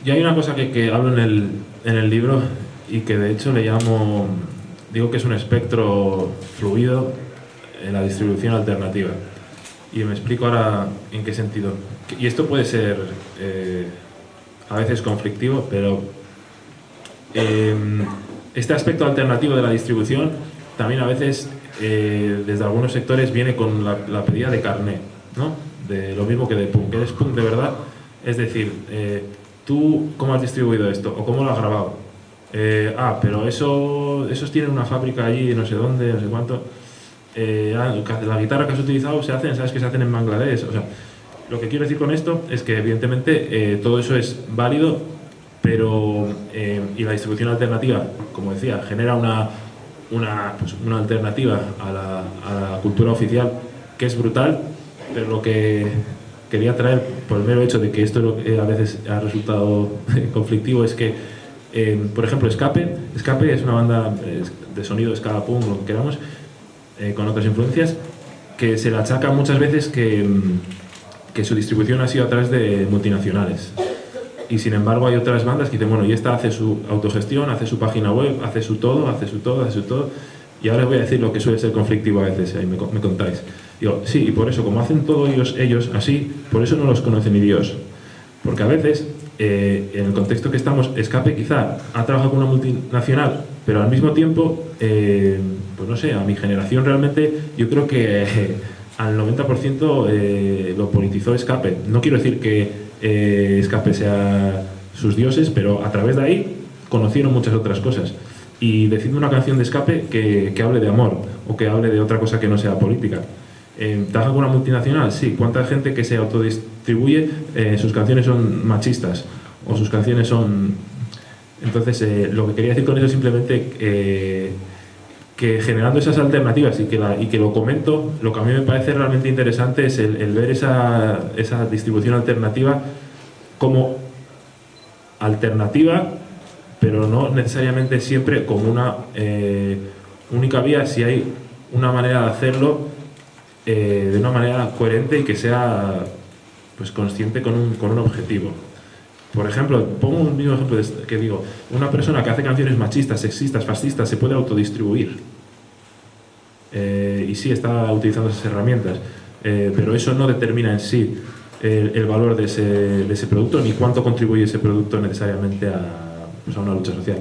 Y hay una cosa que hablo en el libro y que de hecho le digo que es un espectro fluido en la distribución alternativa. Y me explico ahora en qué sentido. Y esto puede ser a veces conflictivo, pero este aspecto alternativo de la distribución también a veces desde algunos sectores viene con la pedida de carné, ¿no? De lo mismo que de punk. ¿Eres punk de verdad? Es decir, ¿tú cómo has distribuido esto? ¿O cómo lo has grabado? Pero esos tienen una fábrica allí, no sé dónde, no sé cuánto. La guitarra que has utilizado sabes que se hacen en Bangladesh. O sea, lo que quiero decir con esto es que evidentemente todo eso es válido, pero y la distribución alternativa, como decía, genera una alternativa a la cultura oficial que es brutal, pero lo que quería traer por el mero hecho de que esto es lo que a veces ha resultado conflictivo es que, por ejemplo, Escape es una banda de sonido ska punk, lo que queramos, con otras influencias, que se le achaca muchas veces que su distribución ha sido a través de multinacionales. Y sin embargo hay otras bandas que dicen, bueno, y esta hace su autogestión, hace su página web, hace su todo, y ahora os voy a decir lo que suele ser conflictivo a veces, ahí me contáis. Digo, sí, y por eso, como hacen todos ellos así, por eso no los conoce ni Dios. Porque a veces, en el contexto que estamos, Escape quizá ha trabajado con una multinacional, pero al mismo tiempo, pues no sé, a mi generación realmente yo creo que al 90% lo politizó Escape. No quiero decir que Escape sea sus dioses, pero a través de ahí conocieron muchas otras cosas. Y decidme una canción de Escape que hable de amor o que hable de otra cosa que no sea política. ¿Trabaja con una multinacional? Sí. ¿Cuánta gente que se autodistribuye sus canciones son machistas o sus canciones son...? Entonces, lo que quería decir con eso es simplemente que generando esas alternativas y que lo comento, lo que a mí me parece realmente interesante es el ver esa distribución alternativa como alternativa, pero no necesariamente siempre como una única vía, si hay una manera de hacerlo de una manera coherente y que sea pues consciente con un objetivo. Por ejemplo, pongo un mismo ejemplo que digo, una persona que hace canciones machistas, sexistas, fascistas se puede autodistribuir y sí está utilizando esas herramientas, pero eso no determina en sí el valor de ese producto ni cuánto contribuye ese producto necesariamente a una lucha social.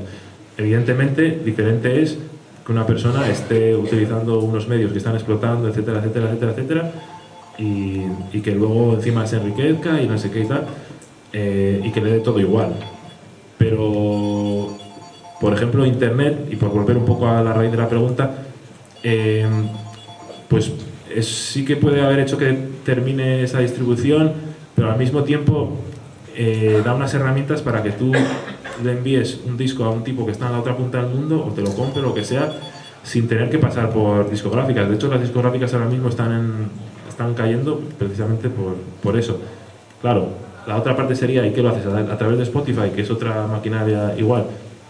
Evidentemente, diferente es que una persona esté utilizando unos medios que están explotando, etcétera, etcétera, etcétera, etcétera, y que luego encima se enriquezca y no sé qué y tal, y que le dé todo igual. Pero, por ejemplo, Internet, y por volver un poco a la raíz de la pregunta, pues sí que puede haber hecho que termine esa distribución, pero al mismo tiempo da unas herramientas para que tú le envíes un disco a un tipo que está en la otra punta del mundo o te lo compre o lo que sea sin tener que pasar por discográficas. De hecho, las discográficas ahora mismo están cayendo precisamente por eso. Claro, la otra parte sería, ¿y qué lo haces? ¿A través de Spotify, que es otra maquinaria igual?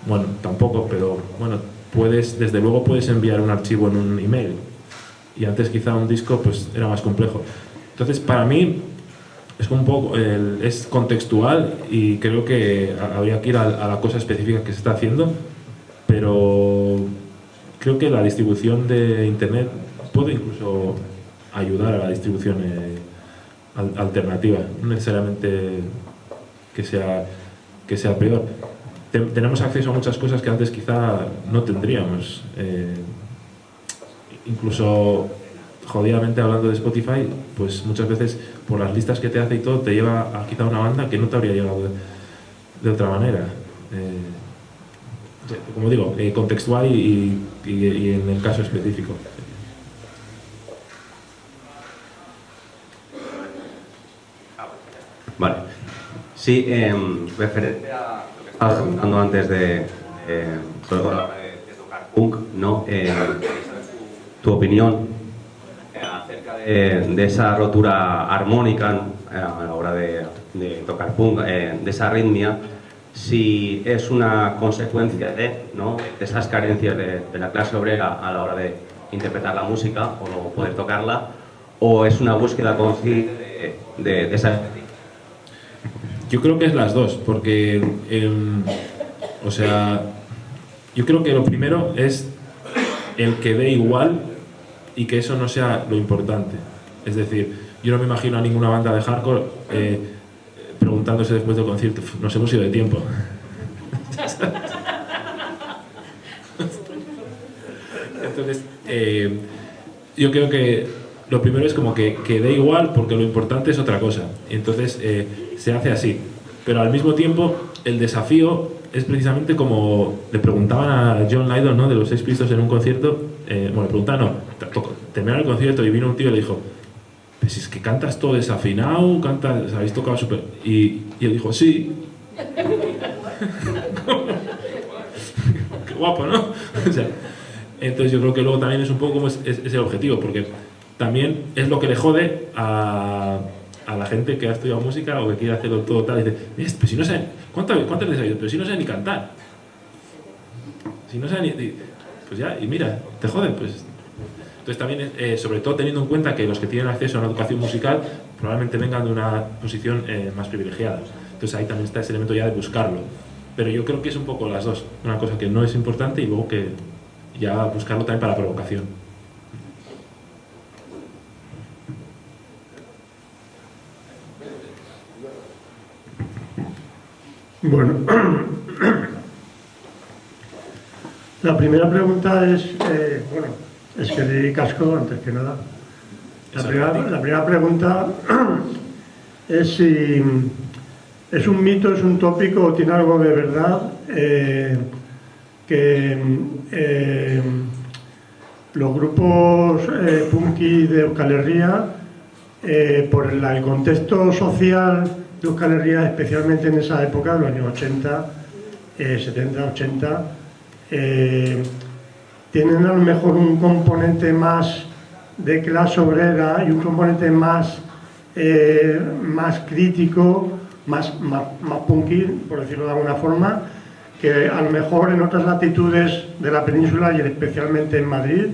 Bueno, tampoco, pero bueno, desde luego puedes enviar un archivo en un email y antes quizá un disco pues era más complejo. Entonces, para mí es un poco es contextual y creo que habría que ir a la cosa específica que se está haciendo, pero creo que la distribución de Internet puede incluso ayudar a la distribución alternativa, no necesariamente que sea peor. Tenemos acceso a muchas cosas que antes quizá no tendríamos. Incluso jodidamente hablando de Spotify, pues muchas veces por las listas que te hace y todo te lleva a quizá una banda que no te habría llegado de otra manera. Como digo, contextual y en el caso específico. Vale. Sí, referente a lo que estabas comentando antes sobre todo a la hora de tocar punk, ¿no? Tu opinión acerca de esa rotura armónica, ¿no? A la hora de tocar punk, de esa arritmia, si es una consecuencia ¿no? de esas carencias de la clase obrera a la hora de interpretar la música o no poder tocarla, o es una búsqueda consciente de esa... Yo creo que es las dos, porque, o sea, yo creo que lo primero es el que dé igual y que eso no sea lo importante. Es decir, yo no me imagino a ninguna banda de hardcore preguntándose después del concierto, nos hemos ido de tiempo. Entonces, yo creo que lo primero es como que dé igual porque lo importante es otra cosa. Entonces, se hace así. Pero al mismo tiempo, el desafío es precisamente como le preguntaban a John Lydon, ¿no? De los Sex Pistols en un concierto. Bueno, le preguntaban, no, terminaron el concierto y vino un tío y le dijo, pues es que cantas todo desafinado, habéis tocado súper... Y él dijo, sí. Qué guapo, ¿no? O sea, entonces yo creo que luego también es un poco como es el objetivo, porque también es lo que le jode a la gente que ha estudiado música o que quiere hacerlo todo tal, y dice, pues si no saben, ¿cuántas veces ha ido? Pero si no saben ni cantar. Si no saben ni... Pues ya, y mira, te jode, pues... Entonces también, sobre todo teniendo en cuenta que los que tienen acceso a una educación musical probablemente vengan de una posición más privilegiada. Entonces ahí también está ese elemento ya de buscarlo. Pero yo creo que es un poco las dos. Una cosa que no es importante y luego que ya buscarlo también para la provocación. Bueno, la primera pregunta es, es que di casco antes que nada. La primera pregunta es si es un mito, es un tópico o tiene algo de verdad que los grupos punky de Euskal Herria, por el contexto social de Euskal Herria, especialmente en esa época, los años 80, 70, 80, tienen a lo mejor un componente más de clase obrera y un componente más crítico, más punky, por decirlo de alguna forma, que a lo mejor en otras latitudes de la península y especialmente en Madrid,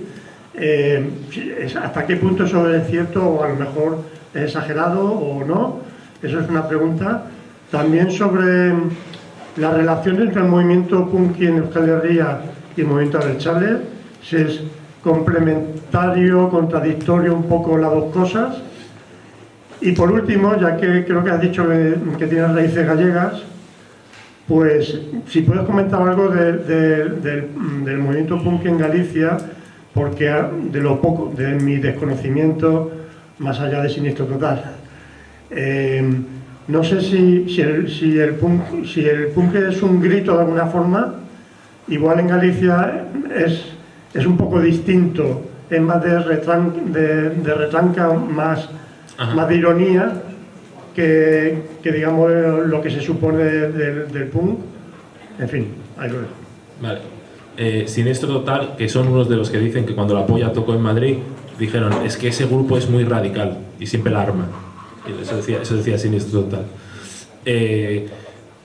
¿hasta qué punto eso es cierto o a lo mejor es exagerado o no? Eso es una pregunta. También sobre la relación entre el movimiento punky en Euskal Herria y el movimiento abertzale, si es complementario, contradictorio un poco las dos cosas. Y por último, ya que creo que has dicho que tienes raíces gallegas, pues si puedes comentar algo del movimiento punk en Galicia, porque de lo poco, de mi desconocimiento, más allá de Siniestro Total, no sé si el punk es un grito de alguna forma. Igual en Galicia es un poco distinto, es más de retranca, más de ironía que digamos lo que se supone del punk. En fin, ahí lo dejo. Vale. Siniestro Total, que son unos de los que dicen que cuando la Polla tocó en Madrid, dijeron, es que ese grupo es muy radical y siempre la arma. Eso decía Siniestro Total.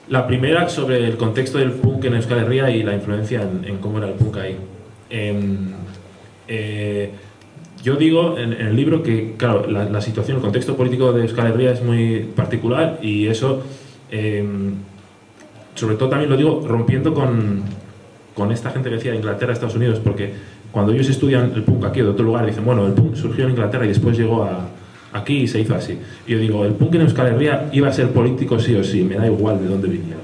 La primera sobre el contexto del punk en Euskal Herria y la influencia en cómo era el punk ahí. Yo digo en el libro que, claro, la situación, el contexto político de Euskal Herria es muy particular y eso, sobre todo también lo digo rompiendo con esta gente que decía de Inglaterra, Estados Unidos, porque cuando ellos estudian el punk aquí o de otro lugar dicen, bueno, el punk surgió en Inglaterra y después llegó aquí y se hizo así. Y yo digo, el punk en Euskal Herria iba a ser político sí o sí, me da igual de dónde viniera.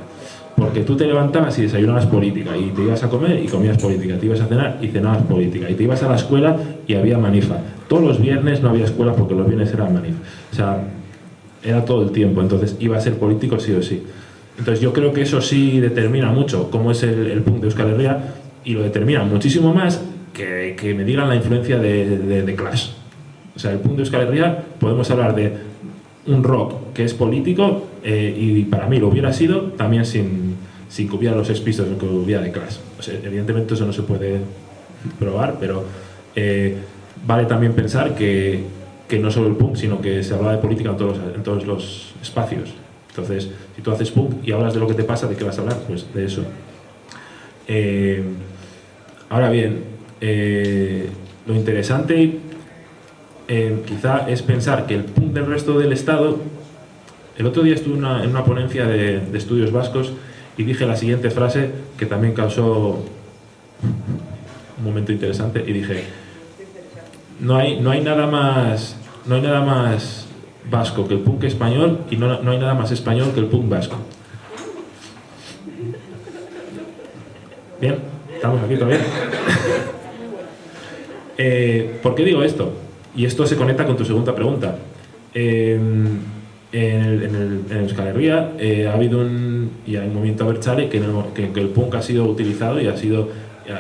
Porque tú te levantabas y desayunabas política, y te ibas a comer y comías política, te ibas a cenar y cenabas política, y te ibas a la escuela y había manifa. Todos los viernes no había escuela porque los viernes eran manifa. O sea, era todo el tiempo, entonces iba a ser político sí o sí. Entonces yo creo que eso sí determina mucho cómo es el punk de Euskal Herria, y lo determina muchísimo más que me digan la influencia de Clash. O sea, el punk de Euskal Herria podemos hablar de un rock que es político, y para mí lo hubiera sido también sin que hubiera los Sex Pistols, que hubiera de Clash. O sea, evidentemente eso no se puede probar, pero vale también pensar que no solo el punk, sino que se habla de política en todos los espacios. Entonces, si tú haces punk y hablas de lo que te pasa, ¿de qué vas a hablar? Pues de eso. Ahora bien, lo interesante quizá es pensar que el punk del resto del Estado... El otro día estuve en una ponencia de estudios vascos y dije la siguiente frase que también causó un momento interesante, y dije, no hay nada más vasco que el punk español, y no hay nada más español que el punk vasco. Bien, estamos aquí todavía. ¿Por qué digo esto? Y esto se conecta con tu segunda pregunta. En Euskal Herria ha habido y hay un movimiento abertzale que el punk ha sido utilizado y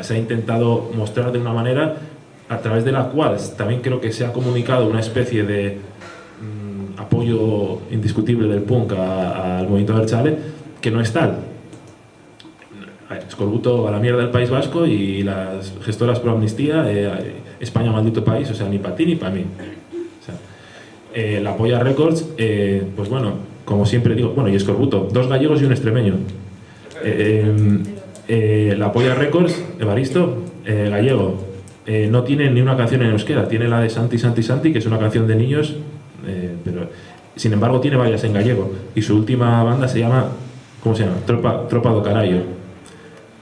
se ha intentado mostrar de una manera a través de la cual también creo que se ha comunicado una especie de apoyo indiscutible del punk al movimiento abertzale, que no es tal. Escorbuto a la mierda del País Vasco y las gestoras pro amnistía, España maldito país, o sea, ni para ti ni para mí. La Polla Records, pues bueno, como siempre digo, bueno, y Escorbuto, 2 gallegos y un extremeño. La Polla Records, Evaristo, gallego, no tiene ni una canción en euskera, tiene la de Santi Santi Santi, que es una canción de niños, pero sin embargo tiene varias en gallego, y su última banda se llama, ¿cómo se llama? Tropa do Carallo,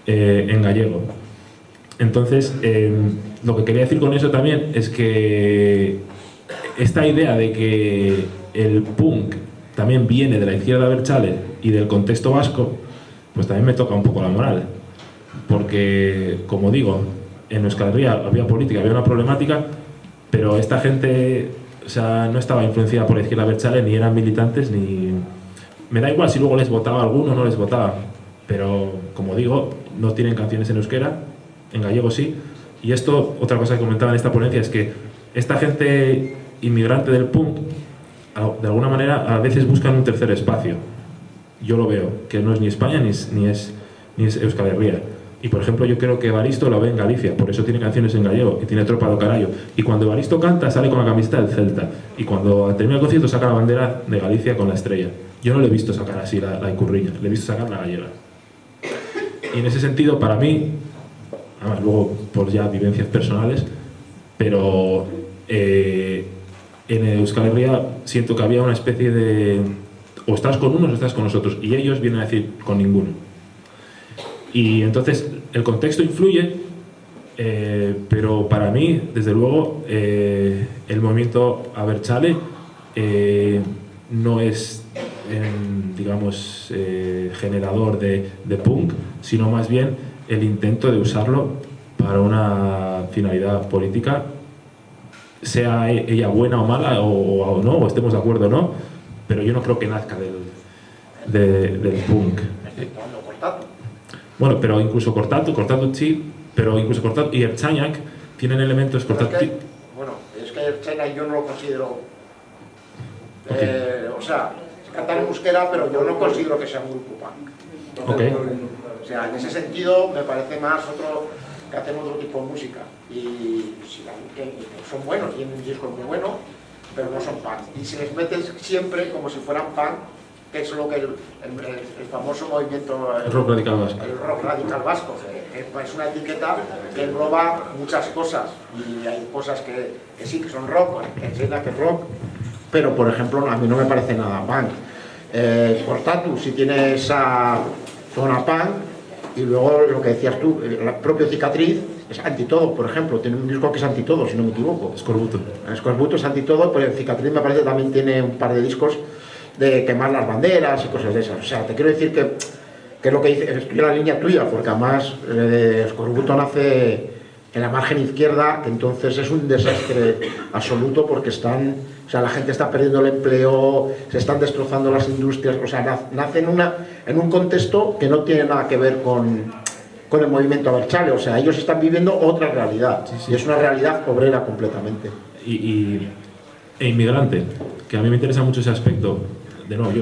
en gallego. Entonces, lo que quería decir con eso también es que esta idea de que el punk también viene de la izquierda abertzale y del contexto vasco, pues también me toca un poco la moral. Porque, como digo, en Euskal Herria había política, había una problemática, pero esta gente, o sea, no estaba influenciada por la izquierda abertzale, ni eran militantes, ni... Me da igual si luego les votaba alguno o no les votaba, pero, como digo, no tienen canciones en euskera, en gallego sí. Y esto, otra cosa que comentaba en esta ponencia, es que esta gente inmigrante del punk, de alguna manera, a veces buscan un tercer espacio. Yo lo veo, que no es ni España ni es Euskal Herria. Y, por ejemplo, yo creo que Evaristo lo ve en Galicia, por eso tiene canciones en gallego y tiene Tropa do Carallo. Y cuando Evaristo canta, sale con la camiseta del Celta. Y cuando termina el concierto, saca la bandera de Galicia con la estrella. Yo no le he visto sacar así la icurriña, le he visto sacar la gallega. Y en ese sentido, para mí, además luego por ya vivencias personales, pero en Euskal Herria siento que había una especie de o estás con unos o estás con nosotros, y ellos vienen a decir con ninguno. Y entonces el contexto influye, pero para mí, desde luego, el movimiento abertzale no es, digamos, generador de punk, sino más bien el intento de usarlo para una finalidad política, sea ella buena o mala, o no, o estemos de acuerdo o no, pero yo no creo que nazca del punk. Bueno, pero incluso Kortatu sí, pero incluso Kortatu y Ertzainak tienen elementos. Bueno, es que Ertzainak yo no lo considero. O sea, cantan en euskera, pero yo no considero que sea un grupo punk. Okay. O sea, en ese sentido me parece más que hacemos otro tipo de música. Y que son buenos, tienen un disco muy bueno, pero no son punk. Y se les mete siempre como si fueran punk, que es lo que el famoso movimiento El rock radical vasco. El rock radical vasco. Es una etiqueta que engloba muchas cosas, y hay cosas que sí que son rock, que enseña que es rock, pero por ejemplo a mí no me parece nada punk. Kortatu sí tiene esa zona punk, y luego lo que decías tú, el propio Cicatriz es antitodo, por ejemplo, tiene un disco que es antitodo, si no me equivoco. Escorbuto es antitodo, pero el Cicatriz me parece que también tiene un par de discos de quemar las banderas y cosas de esas. O sea, te quiero decir que lo que dice, estoy en la línea tuya, porque además Escorbuto nace en la margen izquierda, que entonces es un desastre absoluto, porque la gente está perdiendo el empleo, se están destrozando las industrias, o sea, nace en un contexto que no tiene nada que ver con el movimiento abertzale. O sea, ellos están viviendo otra realidad, y es una realidad obrera completamente. E inmigrante, que a mí me interesa mucho ese aspecto. De nuevo,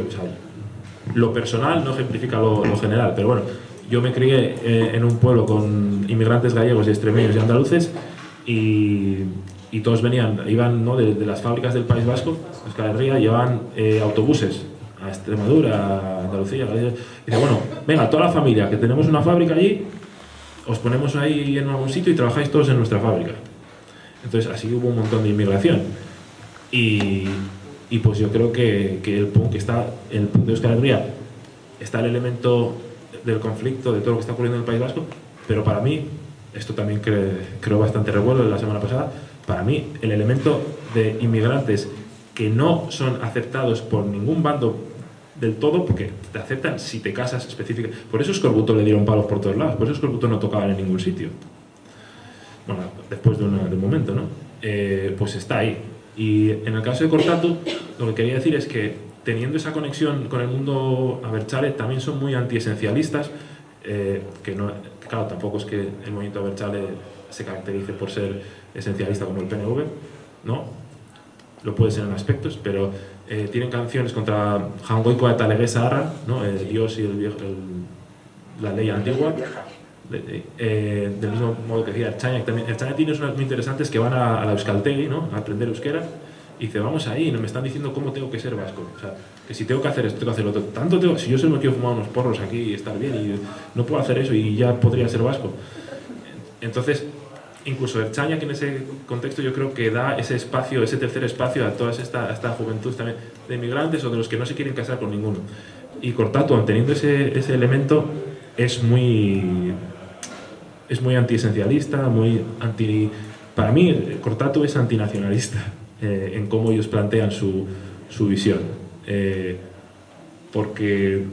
lo personal no ejemplifica lo general, pero bueno, yo me crié en un pueblo con inmigrantes gallegos y extremeños y andaluces, y todos iban, ¿no?, de las fábricas del País Vasco, Euskal Herria, llevaban autobuses a Extremadura, a Andalucía, y dice, bueno, venga, toda la familia, que tenemos una fábrica allí, os ponemos ahí en algún sitio y trabajáis todos en nuestra fábrica. Entonces así hubo un montón de inmigración, y pues yo creo que el punk de Euskal Herria está el elemento del conflicto, de todo lo que está ocurriendo en el País Vasco, pero para mí, esto también creó bastante revuelo la semana pasada, para mí el elemento de inmigrantes que no son aceptados por ningún bando del todo, porque te aceptan si te casas específicamente. Por eso Escorbuto le dieron palos por todos lados, por eso Escorbuto no tocaban en ningún sitio. Bueno, después de un momento, ¿no? Pues está ahí. Y en el caso de Kortatu, lo que quería decir es que, teniendo esa conexión con el mundo abertzale, también son muy antiesencialistas, que claro, tampoco es que el movimiento abertzale se caracterice por ser esencialista como el PNV, ¿no? Lo puede ser en aspectos, pero tienen canciones contra Jangoikoa eta Lege Zaharra, ¿no? Dios y la ley antigua. Del mismo modo que decía Ertzainak, tiene unas muy interesantes que van a la Euskaltegi, ¿no?, a aprender euskera, y dice, vamos ahí, no me están diciendo cómo tengo que ser vasco, o sea, que si tengo que hacer esto, tengo que hacer lo otro, si yo solo me quiero fumar unos porros aquí y estar bien, y no puedo hacer eso y ya podría ser vasco. Entonces, incluso Ertzainak en ese contexto yo creo que da ese espacio, ese tercer espacio a toda esta juventud también de inmigrantes o de los que no se quieren casar con ninguno. Y Kortatu, teniendo ese elemento, es muy antiesencialista, para mí Kortatu es antinacionalista en cómo ellos plantean su visión, porque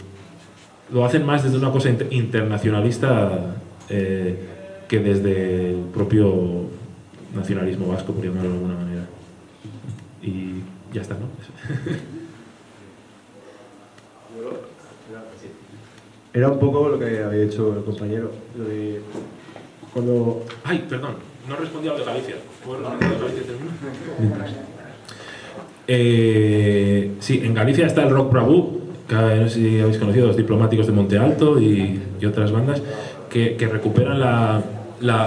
lo hacen más desde una cosa internacionalista que desde el propio nacionalismo vasco, por llamarlo de alguna manera. Y ya está, ¿no? Era un poco lo que había dicho el compañero. Lo de cuando... Ay, perdón, no respondí a lo de Galicia. ¿Puedo responder a lo de Galicia mientras? Sí, en Galicia está el Rock Bravú, que no sé si habéis conocido, los Diplomáticos de Monte Alto y otras bandas que recuperan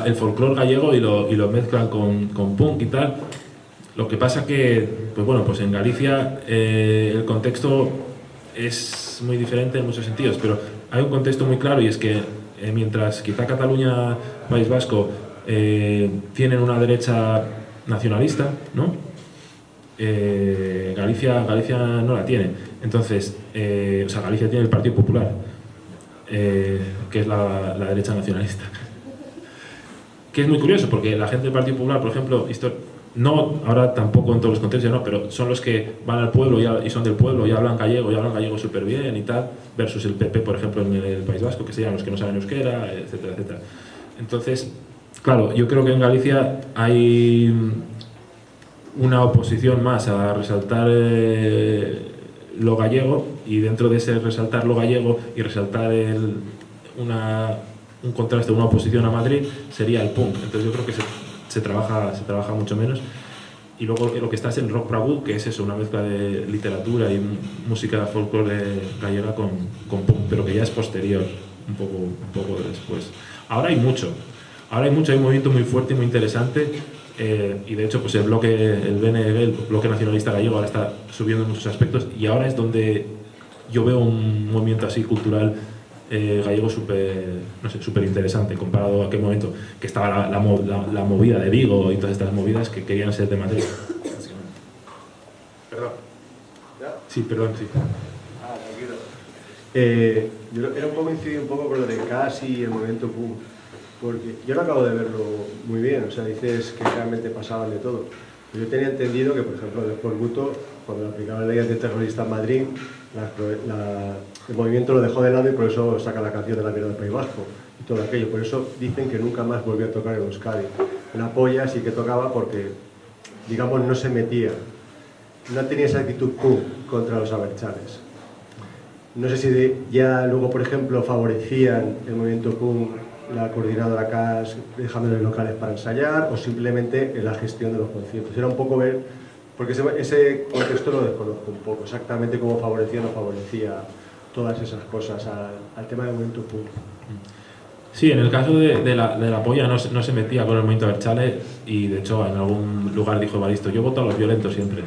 el folclore gallego y lo mezclan con punk y tal. Lo que pasa que, pues en Galicia el contexto es muy diferente en muchos sentidos, pero hay un contexto muy claro, y es que mientras quizá Cataluña, País Vasco tienen una derecha nacionalista, ¿no? Galicia no la tiene. Entonces, Galicia tiene el Partido Popular, que es la derecha nacionalista. Que es muy curioso, porque la gente del Partido Popular, por ejemplo, no, ahora tampoco en todos los contextos, no, pero son los que van al pueblo y son del pueblo y hablan gallego súper bien y tal, versus el PP, por ejemplo, en el País Vasco, que serían los que no saben euskera, etcétera, etcétera. Entonces, claro, yo creo que en Galicia hay una oposición más a resaltar lo gallego, y dentro de ese resaltar lo gallego y resaltar un contraste, una oposición a Madrid, sería el punk. Entonces yo creo que se trabaja mucho menos. Y luego lo que está es el rock bravú, que es eso, una mezcla de literatura y música folclore gallega con punk, pero que ya es posterior, un poco después. Ahora hay mucho, hay un movimiento muy fuerte y muy interesante, y de hecho pues el BNG, el Bloque Nacionalista Gallego, ahora está subiendo en muchos aspectos, y ahora es donde yo veo un movimiento así cultural gallego súper interesante, comparado a aquel momento que estaba la movida de Vigo y todas estas movidas que querían ser de Madrid. Perdón. Sí, perdón, sí. Tranquilo. Yo era un poco incidir un poco con lo de Casi y el movimiento punk, porque yo no acabo de verlo muy bien. O sea, dices que realmente pasaban de todo. Yo tenía entendido que, por ejemplo, el Escorbuto, cuando aplicaban la ley antiterrorista en Madrid, el movimiento lo dejó de lado, y por eso saca la canción de la mierda del País Vasco y todo aquello. Por eso dicen que nunca más volvió a tocar en Euskadi. La polla sí que tocaba porque, digamos, no se metía, no tenía esa actitud punk contra los abertzales. No sé si ya luego, por ejemplo, favorecían el movimiento punk la coordinadora CAS, dejándoles locales para ensayar, o simplemente en la gestión de los conciertos. Era un poco ver, porque ese contexto lo desconozco un poco, exactamente cómo favorecía o no favorecía todas esas cosas al tema del movimiento punk. Sí, en el caso de la polla no se metía con el movimiento Abertzale, y de hecho en algún lugar dijo Evaristo: yo voto a los violentos siempre.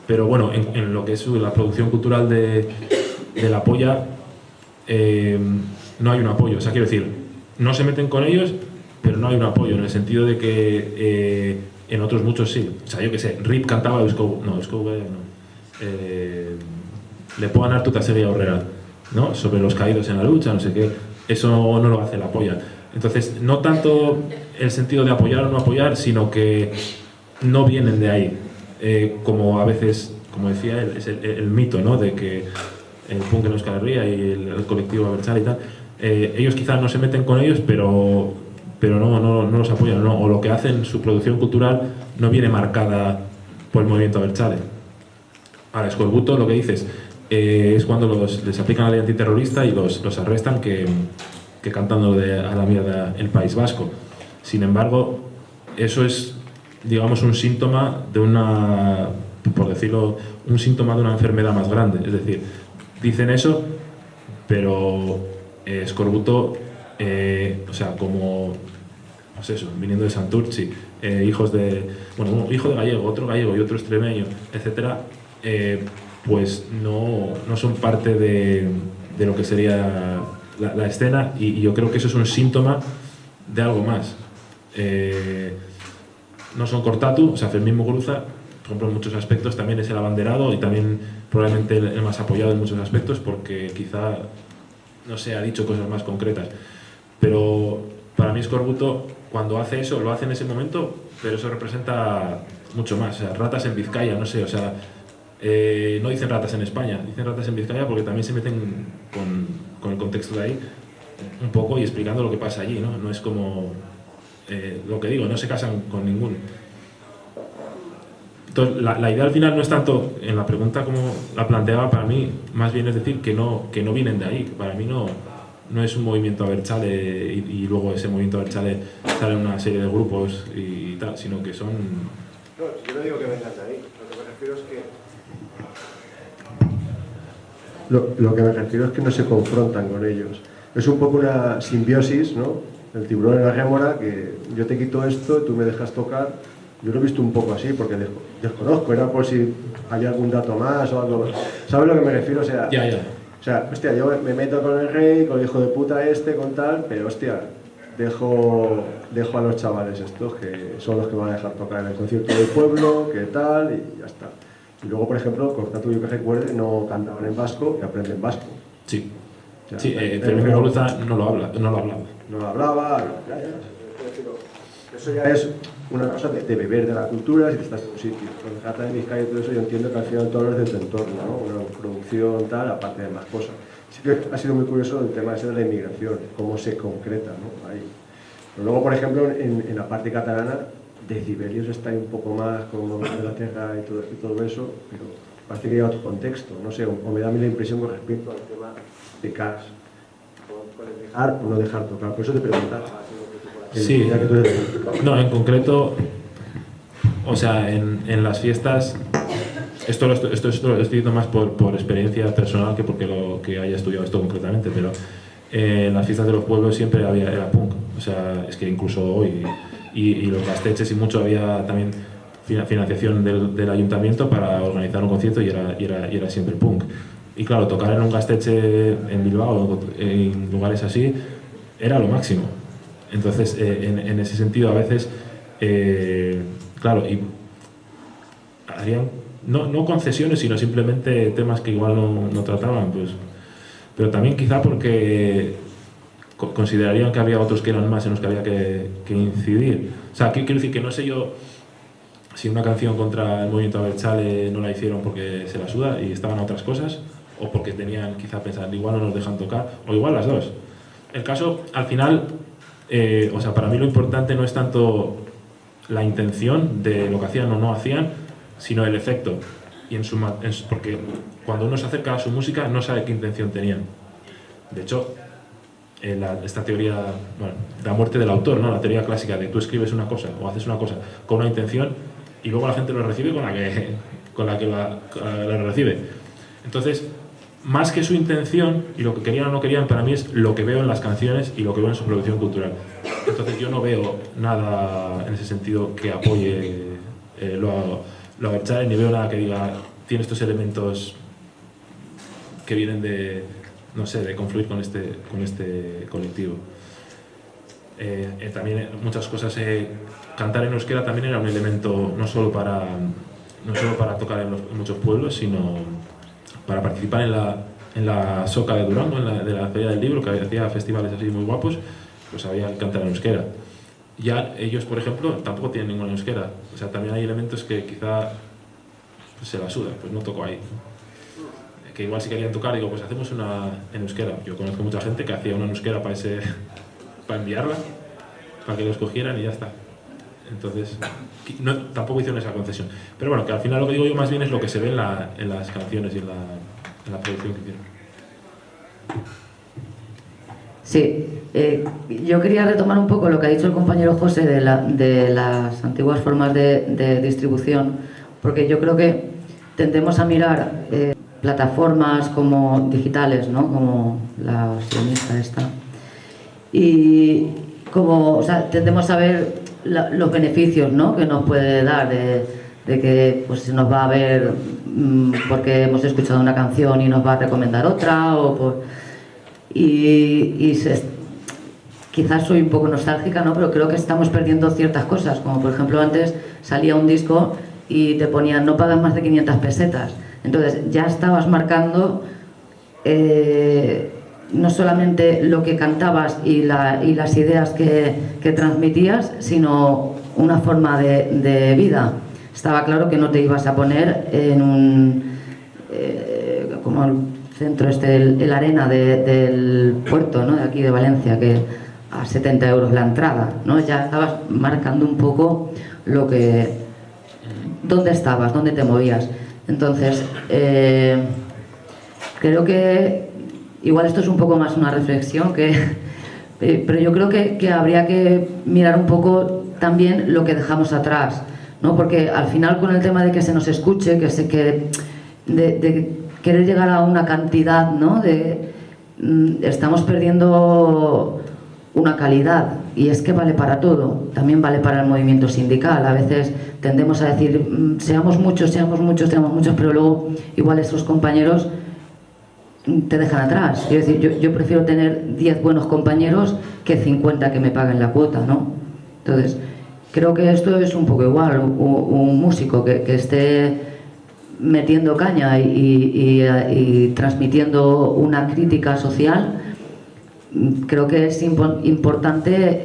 Pero bueno, en lo que es la producción cultural de la polla, no hay un apoyo. O sea, quiero decir, no se meten con ellos, pero no hay un apoyo, en el sentido de que en otros muchos sí. O sea, yo qué sé, Rip cantaba Euskou no. Lepoan hartu ta segi aurrera, ¿no? Sobre los caídos en la lucha, no sé qué. Eso no lo hace la polla. Entonces, no tanto el sentido de apoyar o no apoyar, sino que no vienen de ahí. Como a veces, como decía él, es el mito, ¿no? De que el punk en Euskal Herria y el colectivo Abertzale y tal, ellos quizás no se meten con ellos, pero no los apoyan, ¿no? O lo que hacen, su producción cultural no viene marcada por el movimiento Abertzale. Ahora, Escorbuto, lo que dices, es cuando les aplican la ley antiterrorista y los arrestan, que cantando a la mierda el País Vasco. Sin embargo, eso es, digamos, un síntoma de por decirlo, un síntoma de una enfermedad más grande. Es decir, dicen eso, pero Escorbuto, o sea, como, pues eso, viniendo de Santurtzi, hijo de gallego, otro gallego y otro extremeño, etcétera, pues no son parte de lo que sería la escena, y yo creo que eso es un síntoma de algo más. No son Cortatu, o sea, Fermín Muguruza, por ejemplo, en muchos aspectos también es el abanderado, y también probablemente el más apoyado en muchos aspectos, porque quizá no se ha dicho cosas más concretas. Pero para mí Escorbuto, cuando hace eso, lo hace en ese momento, pero eso representa mucho más. O sea, Ratas en Vizcaya, no sé, o sea, No dicen ratas en España, dicen ratas en Vizcaya porque también se meten con el contexto de ahí un poco y explicando lo que pasa allí, ¿no? No es como lo que digo, no se casan con ninguno. Entonces, la idea al final no es tanto en la pregunta como la planteaba, para mí más bien es decir que no vienen de ahí, que para mí no es un movimiento Abertzale y luego ese movimiento Abertzale sale en una serie de grupos y tal, sino que son... No, yo no digo que vengan de ahí, lo que me refiero es que... Lo que me refiero es que no se confrontan con ellos. Es un poco una simbiosis, ¿no? El tiburón en la rémora, que yo te quito esto, tú me dejas tocar. Yo lo he visto un poco así, porque desconozco, era por si hay algún dato más o algo. ¿Sabes a lo que me refiero? O sea, O sea, hostia, yo me meto con el rey, con el hijo de puta con tal, pero hostia, dejo a los chavales estos, que son los que me van a dejar tocar en el concierto del pueblo, que tal, y ya está. Y luego, por ejemplo, con tanto yo que recuerde, no cantaban en vasco y aprenden vasco. Sí. O sea, Sí, Fermín Muguruza no lo hablaba. No lo hablaba, eso ya es una cosa de beber de la cultura si te estás en un sitio. Cuando se trata de Vizcaya y todo eso, yo entiendo que al final todo es de tu entorno, ¿no? Una producción, tal, aparte de más cosas. Sí que ha sido muy curioso el tema ese de la inmigración, cómo se concreta, ¿no? Ahí. Pero luego, por ejemplo, en la parte catalana, Decibelios está ahí un poco más como Inglaterra y todo eso, pero parece que lleva otro contexto, no sé, o me da a mí la impresión con respecto al tema de Cas, con el dejar o no dejar tocar. Por eso te preguntaba. Sí, no, en concreto, o sea, en las fiestas, esto lo estoy diciendo más por experiencia personal que porque que haya estudiado esto concretamente, pero en las fiestas de los pueblos siempre era punk, o sea, es que incluso hoy, y los gasteches y mucho había también financiación del ayuntamiento para organizar un concierto y era siempre punk. Y claro, tocar en un gasteche en Bilbao, en lugares así, era lo máximo. Entonces, en ese sentido, a veces, claro, y harían no concesiones, sino simplemente temas que igual no trataban, pues, pero también quizá porque considerarían que había otros que eran más en los que había que incidir. O sea, quiero decir que no sé yo si una canción contra el movimiento Abertzale no la hicieron porque se la suda y estaban a otras cosas, o porque tenían quizá pensar, igual no nos dejan tocar, o igual las dos. El caso, al final, o sea, para mí lo importante no es tanto la intención de lo que hacían o no hacían, sino el efecto. Porque cuando uno se acerca a su música no sabe qué intención tenían. De hecho, esta teoría, bueno, la muerte del autor, ¿no? La teoría clásica de tú escribes una cosa o haces una cosa con una intención y luego la gente lo recibe con la que la recibe. Entonces, más que su intención y lo que querían o no querían, para mí es lo que veo en las canciones y lo que veo en su producción cultural. Entonces yo no veo nada en ese sentido que apoye lo Abertzale, ni veo nada que diga tiene estos elementos que vienen de, no sé, de confluir con este colectivo. También muchas cosas, cantar en euskera también era un elemento no solo para tocar en muchos pueblos, sino para participar en la Soca de Durango, de la Feria del Libro, que hacía festivales así muy guapos, pues había que cantar en euskera. Ya ellos, por ejemplo, tampoco tienen ninguna euskera. O sea, también hay elementos que quizá pues, se la sudan, pues no toco ahí. Que igual si querían tocar, digo, pues hacemos una en euskera. Yo conozco mucha gente que hacía una en euskera para enviarla, para que los cogieran y ya está. Entonces, tampoco hicieron esa concesión. Pero bueno, que al final lo que digo yo más bien es lo que se ve en las canciones y en la producción que hicieron. Sí, yo quería retomar un poco lo que ha dicho el compañero José de las antiguas formas de distribución, porque yo creo que tendemos a mirar plataformas como digitales, ¿no? Como la sionista esta, y como, o sea, tendemos a ver los beneficios, ¿no? Que nos puede dar de que pues nos va a ver porque hemos escuchado una canción y nos va a recomendar otra, quizás soy un poco nostálgica, ¿no? Pero creo que estamos perdiendo ciertas cosas, como por ejemplo antes salía un disco y te ponían no pagas más de 500 pesetas, entonces ya estabas marcando no solamente lo que cantabas y las ideas que transmitías, sino una forma de vida. Estaba claro que no te ibas a poner en ¿no? El centro este, el Arena del puerto, ¿no? De aquí de Valencia, que a 70 euros la entrada, ¿no? Ya estabas marcando un poco lo que... dónde estabas, dónde te movías. Entonces, creo que igual esto es un poco más una reflexión pero yo creo que habría que mirar un poco también lo que dejamos atrás, ¿no? Porque al final, con el tema de que se nos escuche, de querer llegar a una cantidad, ¿no? Estamos perdiendo una calidad, y es que vale para todo, también vale para el movimiento sindical. A veces tendemos a decir seamos muchos, pero luego igual esos compañeros te dejan atrás. Quiero decir, yo prefiero tener 10 buenos compañeros que 50 que me paguen la cuota, ¿no? Entonces, creo que esto es un poco igual. Un músico que esté metiendo caña y transmitiendo una crítica social, creo que es importante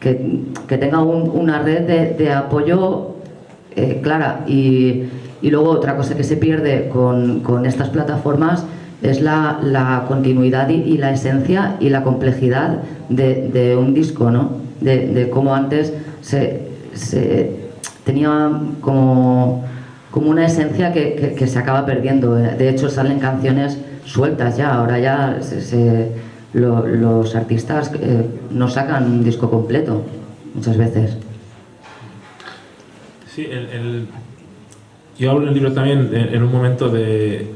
que tenga una red de apoyo clara. Y luego otra cosa que se pierde con estas plataformas es la continuidad y la esencia y la complejidad de un disco, ¿no? De cómo antes se tenía como una esencia que se acaba perdiendo. De hecho, salen canciones sueltas ya. Ahora ya los artistas no sacan un disco completo muchas veces. Sí, yo hablo en el libro también en un momento de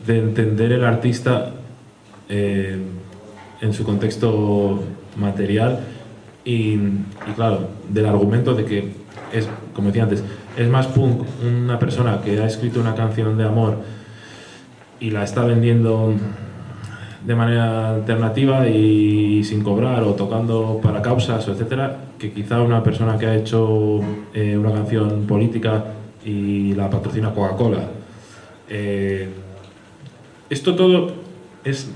entender el artista en su contexto material y claro, del argumento de que es, como decía antes, es más punk una persona que ha escrito una canción de amor y la está vendiendo de manera alternativa y sin cobrar o tocando para causas, etcétera, que quizá una persona que ha hecho una canción política y la patrocina Coca-Cola. Esto todo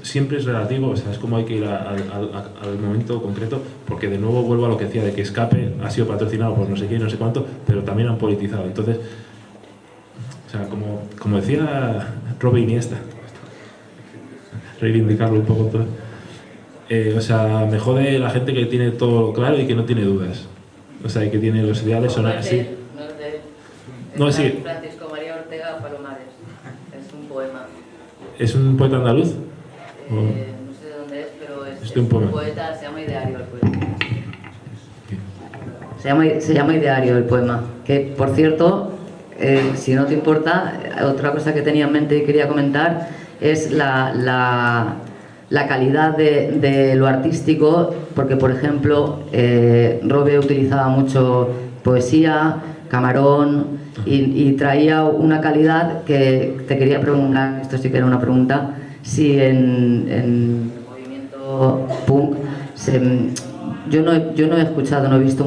siempre es relativo, o sea, es como hay que ir al momento concreto, porque de nuevo vuelvo a lo que decía, de que Escape ha sido patrocinado por no sé quién, no sé cuánto, pero también han politizado. Entonces, o sea, como decía Robe Iniesta, reivindicarlo un poco todo, o sea, me jode la gente que tiene todo claro y que no tiene dudas, o sea, y que tiene los ideales son así. No, sí. Francisco María Ortega Palomares, es un poema. ¿Es un poeta andaluz? No sé de dónde es, pero es un poeta, se llama Ideario el poema. Se llama Ideario el poema, que por cierto, si no te importa, otra cosa que tenía en mente y quería comentar es la calidad de lo artístico, porque por ejemplo Robe utilizaba mucho poesía, Camarón, y traía una calidad que te quería preguntar, esto sí que era una pregunta, si en el movimiento punk yo no he escuchado, no he visto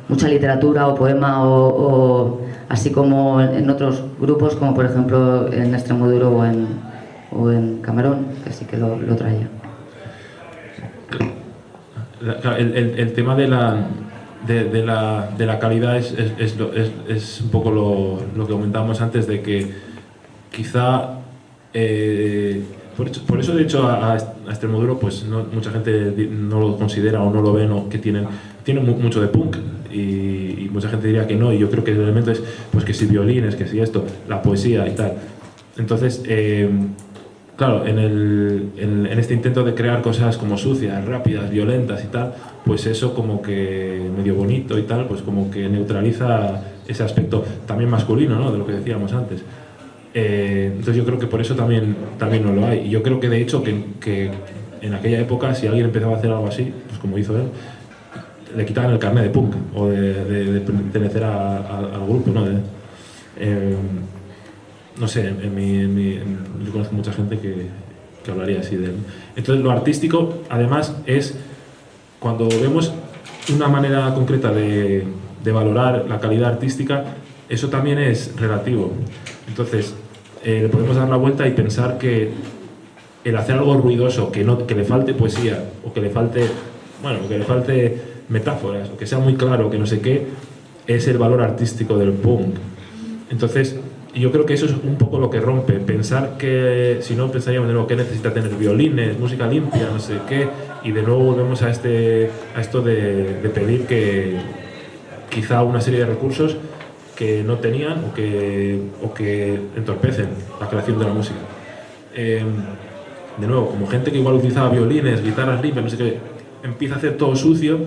mucha literatura o poema o así como en otros grupos, como por ejemplo en Extremoduro o en Camarón, que sí que lo traía. El tema de la calidad es un poco lo que comentábamos antes, de que quizá por eso de hecho a Extremoduro pues mucha gente no lo considera o no lo ven, o que tiene mucho de punk y mucha gente diría que no, y yo creo que el elemento es pues que si violines, que si esto, la poesía y tal. Entonces claro, en este intento de crear cosas como sucias, rápidas, violentas y tal, pues eso como que medio bonito y tal, pues como que neutraliza ese aspecto también masculino, ¿no? De lo que decíamos antes. Entonces yo creo que por eso también no lo hay. Y yo creo que de hecho que en aquella época, si alguien empezaba a hacer algo así, pues como hizo él, le quitaban el carnet de punk o de pertenecer al grupo, ¿no? No sé, yo conozco mucha gente que hablaría así de él. Entonces lo artístico, además, es cuando vemos una manera concreta de valorar la calidad artística, eso también es relativo. Entonces, le podemos dar la vuelta y pensar que el hacer algo ruidoso, que le falte poesía, o que le falte metáforas, o que sea muy claro, que no sé qué, es el valor artístico del punk. Entonces, Y yo creo que eso es un poco lo que rompe, pensar que, si no pensaríamos de nuevo que necesita tener violines, música limpia, no sé qué, y de nuevo volvemos a esto de pedir que quizá una serie de recursos que no tenían o que entorpecen la creación de la música. De nuevo, como gente que igual utilizaba violines, guitarras limpias, no sé qué, empieza a hacer todo sucio,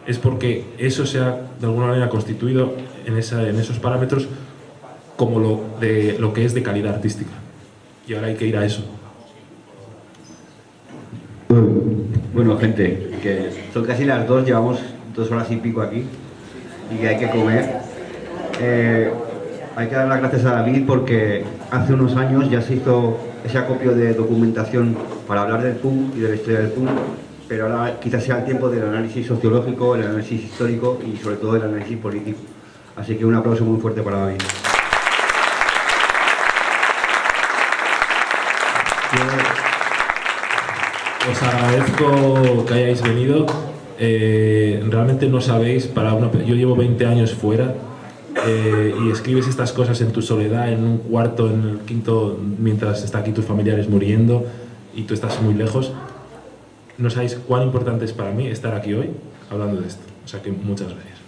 es porque eso se ha de alguna manera constituido en esos parámetros como lo que es de calidad artística. Y ahora hay que ir a eso. Bueno, gente, que son casi las 2, llevamos 2 horas y pico aquí y que hay que comer. Hay que dar las gracias a David porque hace unos años ya se hizo ese acopio de documentación para hablar del punk y de la historia del punk, pero ahora quizás sea el tiempo del análisis sociológico, el análisis histórico y sobre todo el análisis político. Así que un aplauso muy fuerte para David. Os agradezco que hayáis venido. Realmente no sabéis, yo llevo 20 años fuera y escribes estas cosas en tu soledad, en un cuarto, en el quinto, mientras están aquí tus familiares muriendo y tú estás muy lejos. No sabéis cuán importante es para mí estar aquí hoy hablando de esto. O sea que muchas gracias.